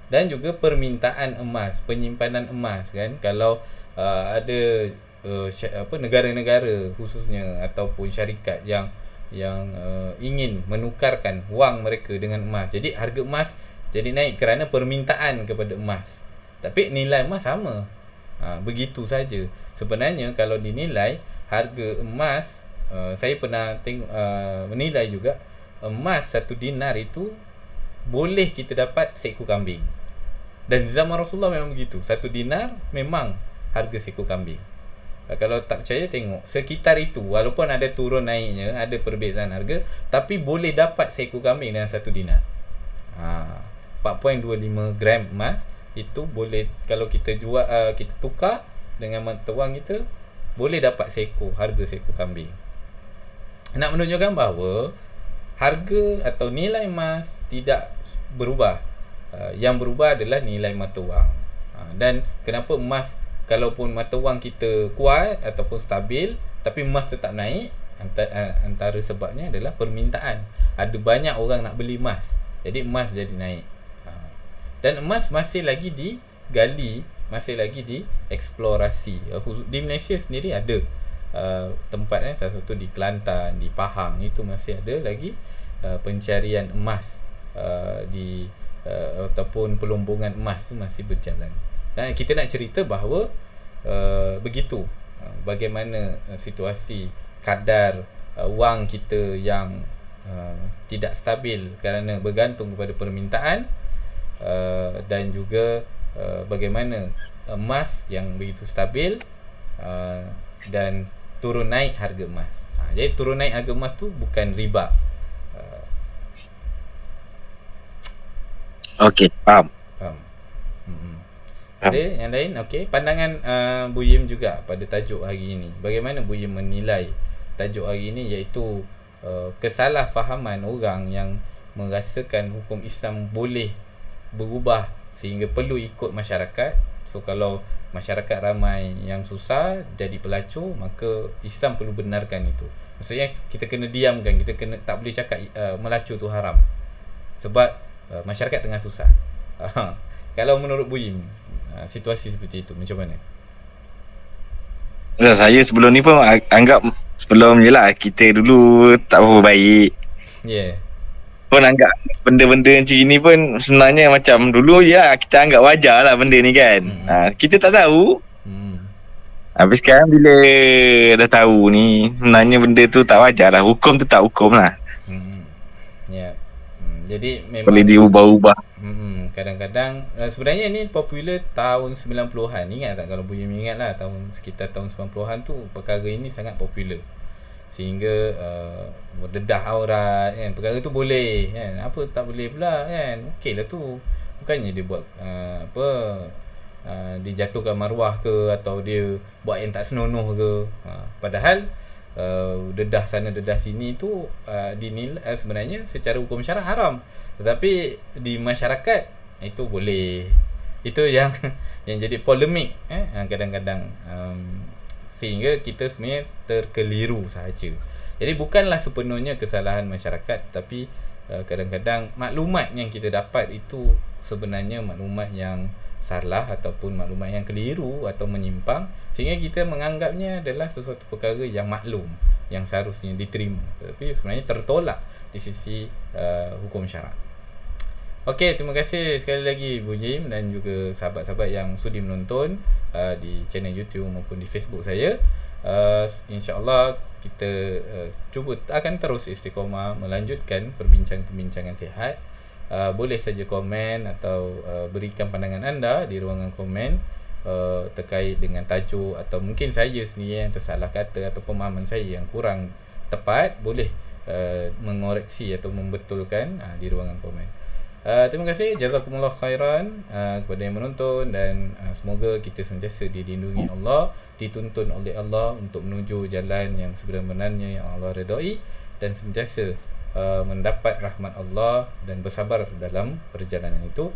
Dan juga permintaan emas, penyimpanan emas kan. Kalau ada negara-negara khususnya ataupun syarikat yang ingin menukarkan wang mereka dengan emas, jadi harga emas jadi naik kerana permintaan kepada emas. Tapi nilai emas sama. Begitu saja. Sebenarnya kalau dinilai harga emas, saya pernah menilai juga, emas 1 dinar itu boleh kita dapat seekor kambing. Dan zaman Rasulullah memang begitu. 1 dinar memang harga seekor kambing. Kalau tak percaya, tengok sekitar itu. Walaupun ada turun naiknya, ada perbezaan harga, tapi boleh dapat seekor kambing dengan 1 dinar. 4.25 gram emas itu boleh, kalau kita jual, kita tukar dengan mata wang kita, boleh dapat harga seekor kambing. Nak menunjukkan bahawa harga atau nilai emas tidak berubah. Yang berubah adalah nilai mata wang. Dan kenapa emas, kalaupun mata wang kita kuat ataupun stabil, tapi emas tetap naik, antara sebabnya adalah permintaan. Ada banyak orang nak beli emas. Jadi emas jadi naik. Dan emas masih lagi digali, masih lagi dieksplorasi. Di Malaysia sendiri ada tempat salah satu di Kelantan, di Pahang, itu masih ada lagi pencarian emas di ataupun pelumbungan emas tu masih berjalan. Dan kita nak cerita bahawa begitu bagaimana situasi kadar wang kita yang tidak stabil kerana bergantung kepada permintaan, dan juga bagaimana emas yang begitu stabil dan turun naik harga emas. Jadi turun naik harga emas tu bukan riba. Okey, faham. Ada yang lain? Okey, pandangan Bu Yim juga pada tajuk hari ini. Bagaimana Bu Yim menilai tajuk hari ini, iaitu kesalahfahaman orang yang merasakan hukum Islam boleh berubah sehingga perlu ikut masyarakat. So kalau masyarakat ramai yang susah jadi pelacur, maka Islam perlu benarkan itu. Maksudnya kita kena diamkan, kita kena tak boleh cakap melacur tu haram sebab masyarakat tengah susah. Kalau menurut Bu Yim, situasi seperti itu macam mana? Saya sebelum ni pun anggap sebelum je lah, kita dulu tak berapa baik. Pun anggap benda-benda macam ni pun sebenarnya macam dulu ya kita anggap wajar lah benda ni kan. Kita tak tahu. Habis sekarang bila dah tahu ni, sebenarnya benda tu tak wajar lah. Hukum tu tak hukum lah. Jadi memang boleh diubah-ubah. Kadang-kadang sebenarnya ni popular tahun 90-an. Ingat tak, kalau Bu Yim ingat lah, sekitar tahun 90-an tu perkara ini sangat popular. Sehingga dedah aurat kan, perkara tu boleh kan. Apa tak boleh pula kan? Okey lah tu. Bukannya dia buat dijatuhkan maruah ke, atau dia buat yang tak senonoh ke. Padahal dedah sana dedah sini tu dinilai sebenarnya secara hukum syarak haram, tetapi di masyarakat itu boleh. Itu yang jadi polemik kadang-kadang, sehingga kita sebenarnya terkeliru sahaja. Jadi bukanlah sepenuhnya kesalahan masyarakat, tapi kadang-kadang maklumat yang kita dapat itu sebenarnya maklumat yang salah ataupun maklumat yang keliru atau menyimpang, sehingga kita menganggapnya adalah sesuatu perkara yang maklum, yang seharusnya diterima, tapi sebenarnya tertolak di sisi hukum syarak. Okey, terima kasih sekali lagi Bu Yim dan juga sahabat-sahabat yang sudi menonton di channel YouTube maupun di Facebook saya. InsyaAllah kita cuba akan terus istiqamah melanjutkan perbincangan-perbincangan sihat. Boleh saja komen atau berikan pandangan anda di ruangan komen terkait dengan tajuk, atau mungkin saya sendiri yang tersalah kata atau pemahaman saya yang kurang tepat, boleh mengoreksi atau membetulkan di ruangan komen. Terima kasih, jazakumullah khairan kepada yang menonton, dan semoga kita sentiasa dilindungi Allah, dituntun oleh Allah untuk menuju jalan yang sebenar-benarnya yang Allah redai, dan sentiasa mendapat rahmat Allah dan bersabar dalam perjalanan itu.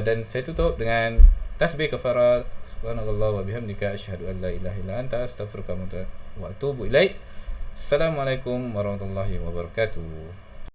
Dan saya tutup dengan tasbih kafarah, subhanallah wa bihamdika asyhadu an la ilaha illa anta astaghfiruka wa atubu ilaik. Assalamualaikum warahmatullahi wabarakatuh.